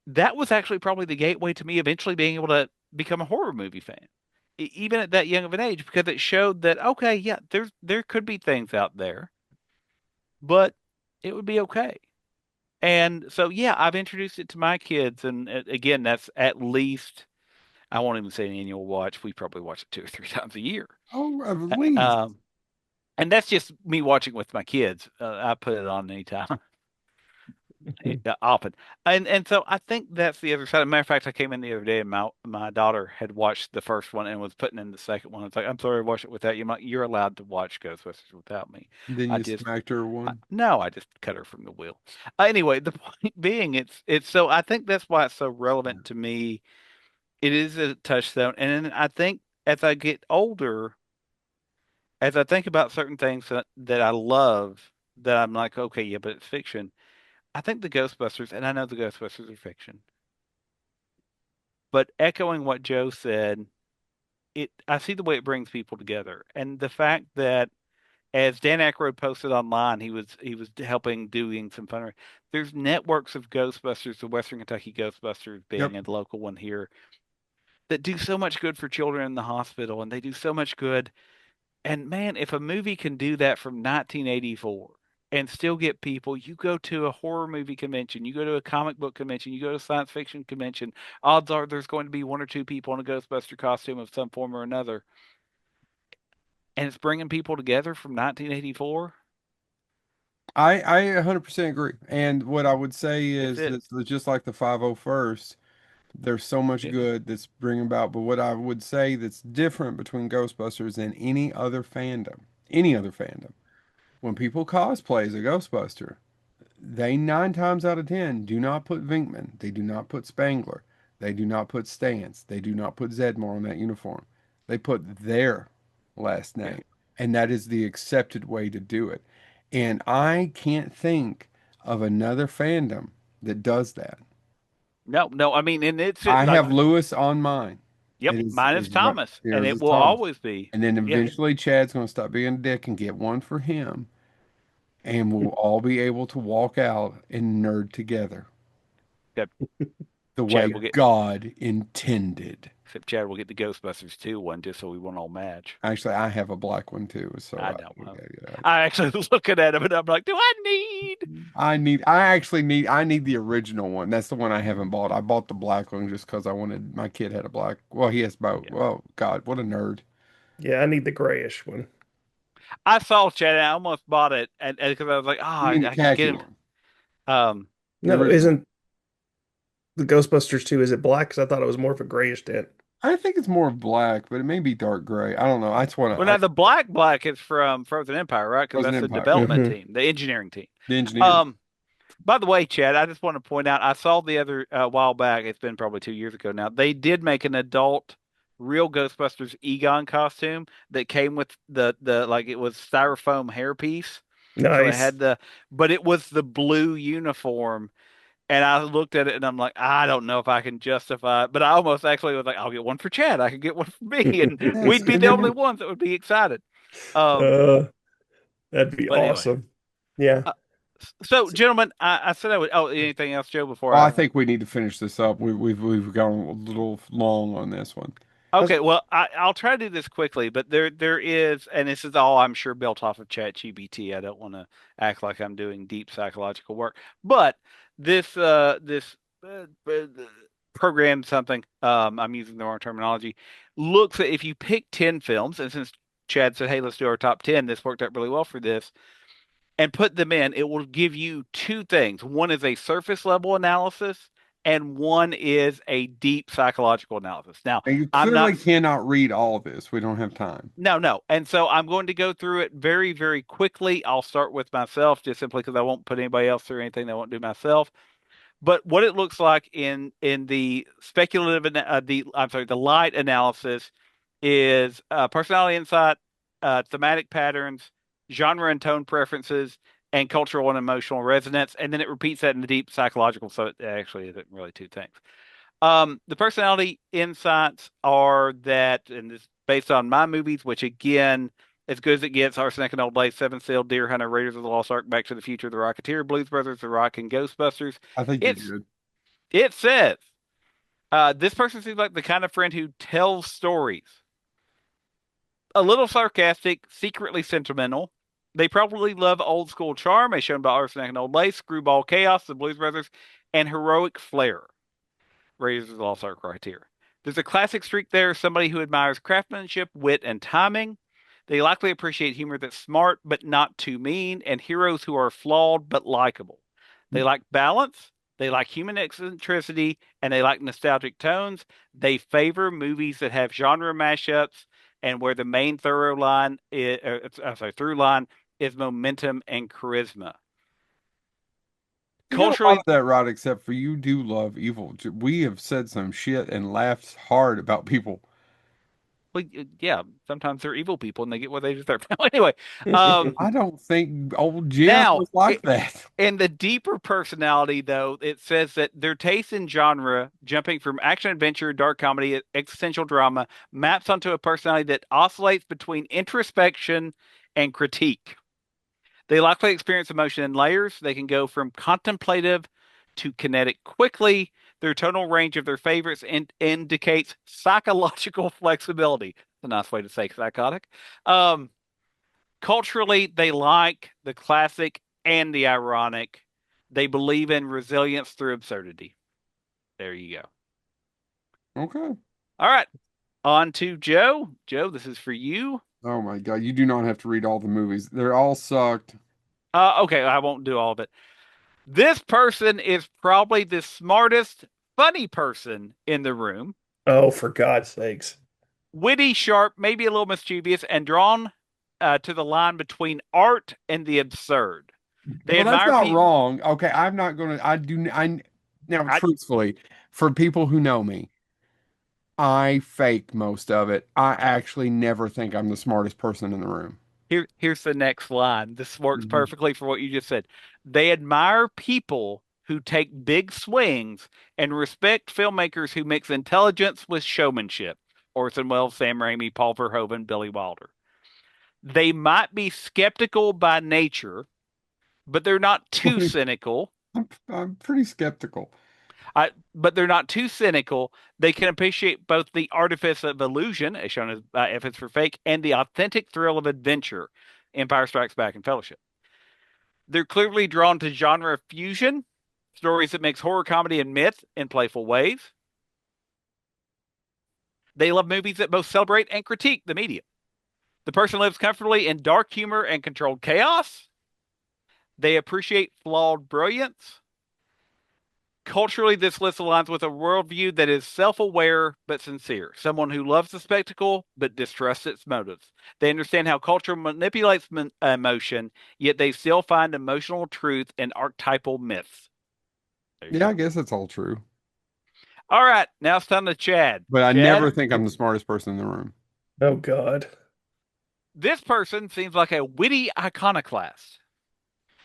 that was actually probably the gateway to me eventually being able to become a horror movie fan, even at that young of an age, because it showed that okay, yeah, there could be things out there, but it would be okay. And so yeah, I've introduced it to my kids, and again, that's at least, I won't even say an annual watch. We probably watch it 2 or 3 times a year. Oh, at Uh, least. Um, and that's just me watching with my kids. I put it on anytime. Yeah, often. And so I think that's the other side. Matter of fact, I came in the other day and my daughter had watched the first one and was putting in the second one. I was like, I'm sorry, I watched it without you. You're allowed to watch Ghostbusters without me. Then I you just smacked her one. no, I just cut her from the wheel. Anyway, the point being, it's so I think that's why it's so relevant to me. It is a touchstone, and then I think as I get older, as I think about certain things that I love, that I'm like, okay, yeah, but it's fiction. I think the Ghostbusters, and I know the Ghostbusters are fiction, but echoing what Joe said, I see the way it brings people together, and the fact that as Dan Aykroyd posted online, he was helping doing some fun. There's networks of Ghostbusters, the Western Kentucky Ghostbusters Yep. being a local one here, that do so much good for children in the hospital, and they do so much good. And man, if a movie can do that from 1984 and still get people, you go to a horror movie convention, you go to a comic book convention, you go to a science fiction convention, odds are there's going to be one or two people in a Ghostbuster costume of some form or another. And it's bringing people together from 1984. I 100% agree. And what I would say It's is it. that just like the 501st, there's so much Yeah. good that's bringing about. But what I would say that's different between Ghostbusters and any other fandom, when people cosplay as a Ghostbuster, they 9 times out of 10 do not put Vinkman. They do not put Spangler. They do not put Stantz. They do not put Zedmore on that uniform. They put their last Yeah. name. And that is the accepted way to do it. And I can't think of another fandom that does that. No, no, I mean, and it's I like, have Lewis on mine. yep, mine is Is right. Thomas, and Yours it is will Thomas. always be. And then Yeah. eventually Chad's going to stop being a dick and get one for him. And we'll all be able to walk out and nerd together Except the way Chad will get God intended. except Chad will get the Ghostbusters 2 one just so we won't all match. Actually, I have a black one too, so I know. yeah. I actually was looking at him and I'm like, do I need? I need the original one. That's the one I haven't bought. I bought the black one just because I wanted my kid had a black. Well, he has both. Yeah. Well, God, what a nerd. Yeah, I need the grayish one. I saw Chad and I almost bought it and because I was like, oh, You I, mean the I can get khaki him. one? Um, The No, original. isn't the Ghostbusters 2, is it black? Because I thought it was more of a grayish tint. I think it's more black, but it may be dark gray. I don't know. I just want well, to. now the black is from Frozen Empire, right? Because Frozen that's the Empire, development Hmm. team, the engineering team. the engineers. Um, by the way, Chad, I just want to point out, I saw the other while back. It's been probably 2 years ago now. They did make an adult, real Ghostbusters Egon costume that came with the like it was styrofoam hairpiece. So it Nice. had but it was the blue uniform. And I looked at it and I'm like, I don't know if I can justify it. But I almost actually was like, I'll get one for Chad. I could get one for me, and Yes, we'd be and the then only ones that would be excited. Um, Uh, that'd be but anyway. awesome. Yeah. Uh, so, gentlemen, I said I would. Oh, anything else, Joe? Before oh, I I. think we need to finish this up. We've gone a little long on this one. That's, Okay, well, I'll try to do this quickly, but there is, and this is all I'm sure built off of ChatGPT. I don't want to act like I'm doing deep psychological work, but this program something I'm using the wrong terminology looks at if you pick 10 films, and since Chad said, "Hey, let's do our top 10," this worked out really well for this, and put them in, it will give you two things. One is a surface level analysis, and one is a deep psychological analysis. Now, And you I'm clearly not, cannot read all of this. We don't have time. no, no. And so I'm going to go through it very, very quickly. I'll start with myself just simply because I won't put anybody else through anything that I won't do myself. But what it looks like in the speculative, the light analysis is personality insight, thematic patterns, genre and tone preferences, and cultural and emotional resonance. And then it repeats that in the deep psychological. So it actually isn't really two things. The personality insights are that, and this is based on my movies, which again, as good as it gets, Arsenic and Old Lace, Seven Seal, Deer Hunter, Raiders of the Lost Ark, Back to the Future, The Rocketeer, Blues Brothers, The Rock, and Ghostbusters. I think you're It's good. it says this person seems like the kind of friend who tells stories. A little sarcastic, secretly sentimental. They probably love old school charm, as shown by Arsenic and Old Lace, Screwball Chaos, The Blues Brothers, and heroic flair. Raiders of the Lost Ark right here. There's a classic streak there, somebody who admires craftsmanship, wit, and timing. They likely appreciate humor that's smart but not too mean, and heroes who are flawed but likable. They like balance, they like human eccentricity, and they like nostalgic tones. They favor movies that have genre mashups and where the main through line is momentum and charisma. You got a lot Culturally, of that right, except for you do love evil. We have said some shit and laughed hard about people. well, yeah, sometimes they're evil people and they get what they deserve. Anyway, um, I don't think old Jim now was like that. in the deeper personality, though, it says that their taste in genre, jumping from action adventure, dark comedy, existential drama, maps onto a personality that oscillates between introspection and critique. They likely experience emotion in layers. They can go from contemplative to kinetic quickly. Their tonal range of their favorites indicates psychological flexibility. It's a nice way to say psychotic. Um, Culturally, they like the classic and the ironic. They believe in resilience through absurdity. There you go. Okay. All right. On to Joe. Joe, this is for you. Oh my God. You do not have to read all the movies. They're all sucked. Okay, I won't do all of it. This person is probably the smartest, funny person in the room. Oh, for God's sakes. Witty, sharp, maybe a little mischievous, and drawn to the line between art and the absurd. They Well, that's admire not people. wrong. Okay, I'm not gonna. Now, truthfully, for people who know me, I fake most of it. I actually never think I'm the smartest person in the room. Here's the next line. This works Mhm. perfectly for what you just said. They admire people who take big swings and respect filmmakers who mix intelligence with showmanship. Orson Welles, Sam Raimi, Paul Verhoeven, Billy Wilder. They might be skeptical by nature, but they're not too cynical. I'm pretty skeptical. But they're not too cynical. They can appreciate both the artifice of illusion, as shown as F is for fake, and the authentic thrill of adventure, Empire Strikes Back and Fellowship. They're clearly drawn to genre fusion, stories that mix horror, comedy, and myth in playful ways. They love movies that both celebrate and critique the media. The person lives comfortably in dark humor and controlled chaos. They appreciate flawed brilliance. Culturally, this list aligns with a worldview that is self aware but sincere, someone who loves the spectacle but distrusts its motives. They understand how culture manipulates emotion, yet they still find emotional truth in archetypal myths. Yeah, I guess it's all true. All right, now it's time to Chad. But I Chad, never think I'm the smartest person in the room. Oh, God. this person seems like a witty iconoclast,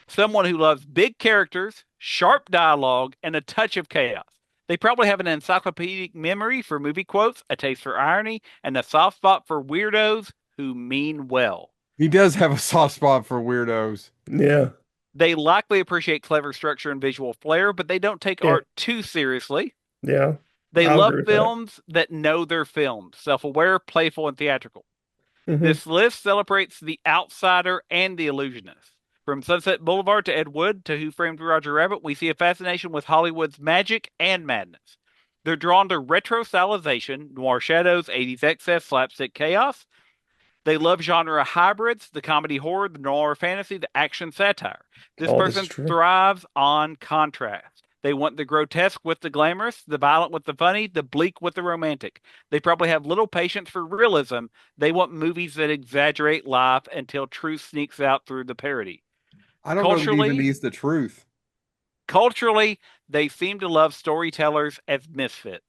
someone who loves big characters, sharp dialogue, and a touch of chaos. They probably have an encyclopedic memory for movie quotes, a taste for irony, and a soft spot for weirdos who mean well. He does have a soft spot for weirdos. Yeah. They likely appreciate clever structure and visual flair, but they don't take Yeah. art too seriously. Yeah. They I'll love agree with that. films that know their films, self aware, playful, and theatrical. Mhm. This list celebrates the outsider and the illusionist. From Sunset Boulevard to Ed Wood to Who Framed Roger Rabbit, we see a fascination with Hollywood's magic and madness. They're drawn to retro stylization, noir shadows, 80s excess, slapstick chaos. They love genre hybrids, the comedy horror, the noir fantasy, the action satire. This All this person is true. thrives on contrast. They want the grotesque with the glamorous, the violent with the funny, the bleak with the romantic. They probably have little patience for realism. They want movies that exaggerate life until truth sneaks out through the parody. I don't know that he even Culturally, needs the truth. culturally, they seem to love storytellers as misfits.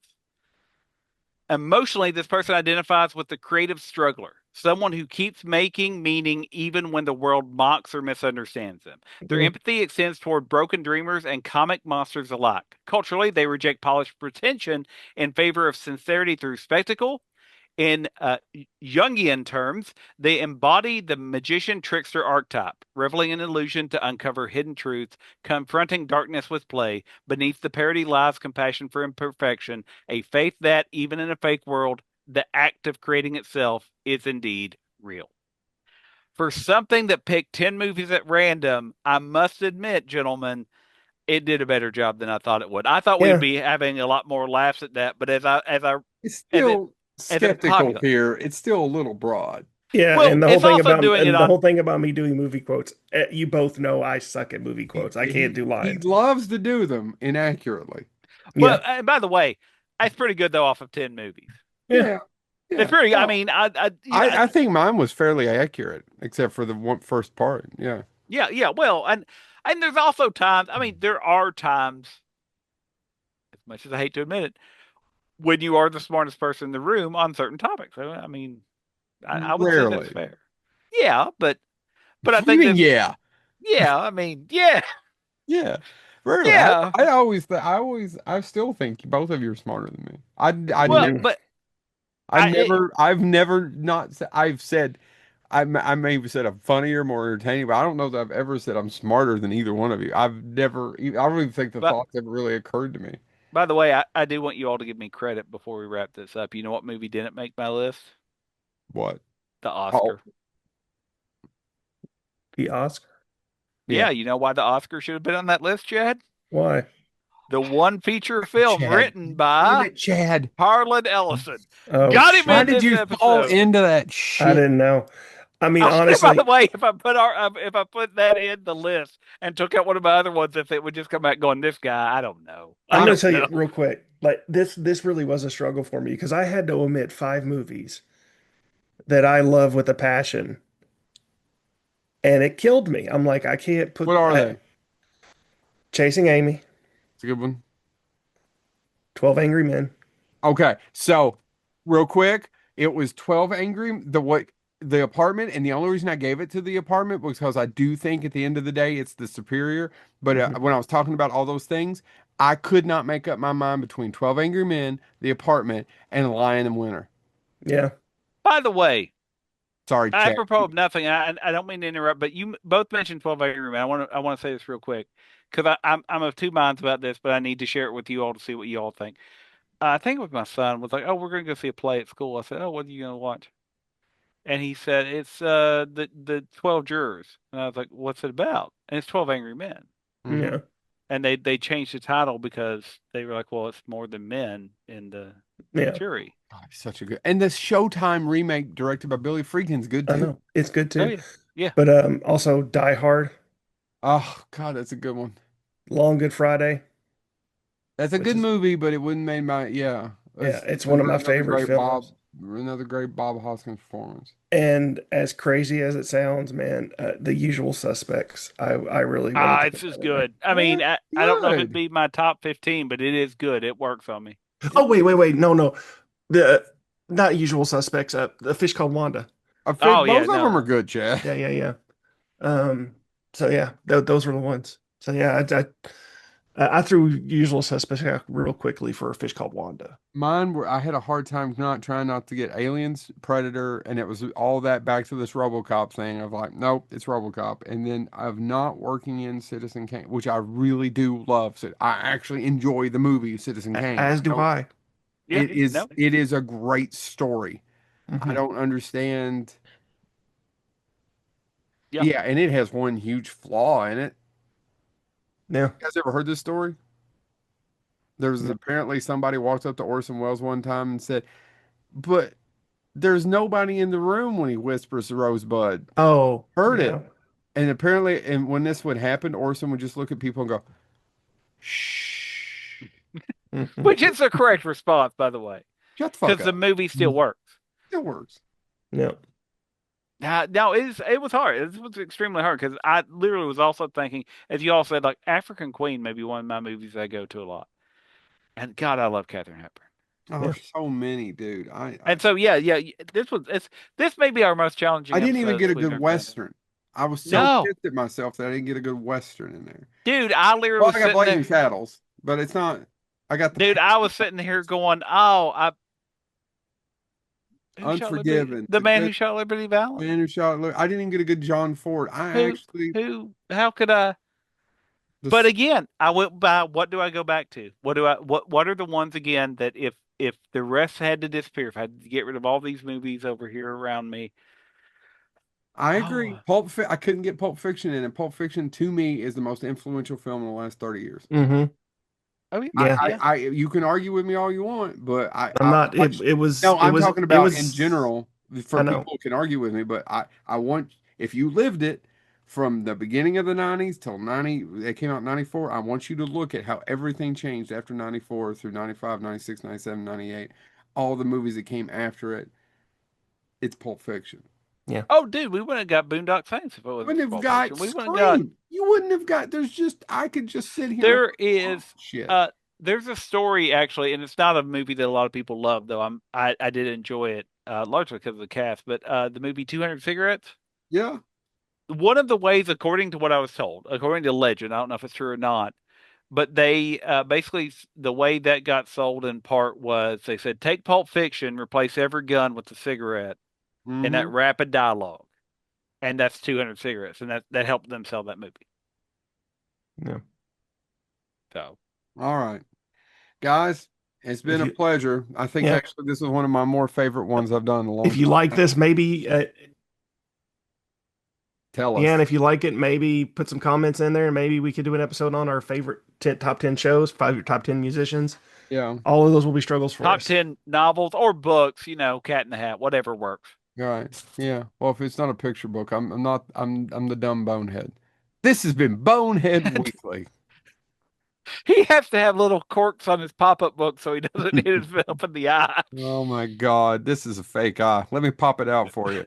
Emotionally, this person identifies with the creative struggler, someone who keeps making meaning even when the world mocks or misunderstands them. Their Mhm. empathy extends toward broken dreamers and comic monsters alike. Culturally, they reject polished pretension in favor of sincerity through spectacle. In Jungian terms, they embody the magician trickster archetype, reveling in illusion to uncover hidden truths, confronting darkness with play. Beneath the parody lies compassion for imperfection, a faith that, even in a fake world, the act of creating itself is indeed real. For something that picked 10 movies at random, I must admit, gentlemen, it did a better job than I thought it would. I thought we'd Yeah. be having a lot more laughs at that, but It's as it still as it skeptical populates. here. It's still a little broad. Yeah, Well, and the whole it's thing also about doing it and the on. whole thing about me doing movie quotes. You both know I suck at movie quotes. I He, can't do he lines. loves to do them inaccurately. Well, Yeah, and by the way, that's pretty good though off of 10 movies. yeah. Yeah. It's Yeah. pretty. I No, mean, you know, I think mine was fairly accurate, except for the first part. Yeah. yeah. Well, and there's also times. I mean, there are times, as much as I hate to admit it, when you are the smartest person in the room on certain topics. So, I mean, I would say that's Rarely. fair. Yeah, but I What do you think mean, that's yeah? yeah. I mean, yeah, Yeah. Rarely. yeah. I still think both of you are smarter than me. I Well, never, but I it, I've never not, I've said, I may have said I'm funnier, more entertaining, but I don't know that I've ever said I'm smarter than either one of you. I've never, I don't even think the but thoughts ever really occurred to me. by the way, I do want you all to give me credit before we wrap this up. You know what movie didn't make my list? What? The Oh, Oscar. The Oscar. Yeah, yeah. you know why the Oscar should have been on that list, Chad? Why? The one feature film Chad. written Damn by it, Chad. Harlan Ellison. Oh Got him Why in shit! did this you fall episode. into that I shit? didn't know. I mean, By the honestly, way, if I put that in the list and took out one of my other ones, if it would just come back going, this guy, I don't know. I'm I going to don't tell you know. real quick. Like this really was a struggle for me because I had to omit 5 movies that I love with a passion, and it killed me. I'm like, I can't What put are they? Chasing Amy, It's a good one. 12 Angry Men. Okay, so real quick, it was 12 Angry the apartment, and the only reason I gave it to the apartment was because I do think at the end of the day it's the superior. But Mhm. when I was talking about all those things, I could not make up my mind between 12 Angry Men, the apartment, and Lion and Winter. Yeah. By the way, Sorry, Chad. apropos of nothing, I don't mean to interrupt, but you both mentioned 12 Angry Men. I want to say this real quick because I'm of two minds about this, but I need to share it with you all to see what you all think. I think with my son was like, oh, we're going to go see a play at school. I said, oh, what are you going to watch? And he said, it's the 12 Jurors. And I was like, what's it about? And it's 12 Angry Men. Mhm. Yeah. And they changed the title because they were like, well, it's more than men in the Yeah. jury. God, such a good. And the Showtime remake directed by Billy Friedkin's good I too. know. It's good Oh too. yeah, yeah. But also Die Hard, Oh God, that's a good one. Long Good Friday. That's a Which good is movie, but it wouldn't make my yeah. Yeah, it's one of my favorite films. Another great Bob Hoskins performance. And as crazy as it sounds, man, The Usual Suspects. I really want to It's take just that in there. good. I mean, Yeah, I don't know if it'd good. be my top 15, but it is good. It works on me. Oh, wait. No. The not Usual Suspects. The Fish Called Wanda. I think Oh both yeah, of them no. are good, Chad. Yeah. So yeah, those were the ones. So yeah, I threw Usual Suspects out real quickly for A Fish Called Wanda. Mine were I had a hard time not trying not to get Aliens, Predator, and it was all that back to this RoboCop thing of like, nope, it's RoboCop. And then of not working in Citizen Kane, which I really do love. So I actually enjoy the movie Citizen Kane. As do I. Yeah, no. It is a great story. I Mhm. don't understand. Yeah. Yeah, and it has one huge flaw in it. Yeah. You guys ever heard this story? There was apparently somebody walked up to Orson Welles one time and said, but there's nobody in the room when he whispers to Rosebud. Oh, Heard yeah. it. And apparently, and when this would happen, Orson would just look at people and go, shh, Mhm. Which is the correct response, by the way, shut the fuck because the up. movie still works. It works. Yeah. Now it was hard. It was extremely hard because I literally was also thinking, as you all said, like African Queen may be one of my movies I go to a lot. And God, I love Katharine Hepburn. Oh, Yeah. so many, dude. And so yeah. This may be our most challenging. I didn't even episode get a we've good ever done. Western. I was so No, pissed at myself that I didn't get a good Western in there. dude, I literally Well, was I got sitting Blazing there. Saddles, but it's not. I got the Dude, I was sitting here going, "Oh, who shot Liberty? Unforgiven. The The man good who shot Liberty Valance? man who shot. I didn't even get a good John Ford. I Who? actually Who? How could I?" But the again, I went by what do I go back to? What are the ones again that if the rest had to disappear, if I had to get rid of all these movies over here around me, I agree. oh, I couldn't get Pulp Fiction in, and Pulp Fiction to me is the most influential film in the last 30 years. Hmm. oh Yeah. yeah. You can argue with me all you want, but I'm not. watched, It was. no, It I'm was. talking It about in was. general. For I know. people who can argue with me, but I want, if you lived it from the beginning of the 90s till 90, it came out in 94, I want you to look at how everything changed after 94 through 95, 96, 97, 98, all the movies that came after it. It's Pulp Fiction. Oh, dude, we wouldn't have got Boondock Saints if it You wasn't wouldn't for have Pulp got Fiction. We wouldn't have got. Scream. You wouldn't have got, I could just sit here. There and is shit. there's a story actually, and it's not a movie that a lot of people love, though. I did enjoy it largely because of the cast. But the movie 200 Cigarettes. Yeah. One of the ways, according to what I was told, according to legend, I don't know if it's true or not, but they basically the way that got sold in part was they said take Pulp Fiction, replace every gun with a cigarette, and that Mhm. rapid dialogue, and that's 200 Cigarettes, and that helped them sell that movie. Yeah. So. All right, guys, it's been a pleasure. I think Yeah. actually this is one of my more favorite ones I've done in a long If you time. like this, maybe Tell us. yeah, and if you like it, maybe put some comments in there, and maybe we could do an episode on our favorite top 10 shows, top 10 musicians. Yeah. All of those will be struggles for Top us. 10 novels or books, Cat in the Hat, whatever works. All right. Yeah. Well, if it's not a picture book, I'm the dumb bonehead. This has been Bonehead Weekly. He has to have little corks on his pop-up book so he doesn't hit himself in the eye. Oh my God, this is a fake eye. Let me pop it out for you.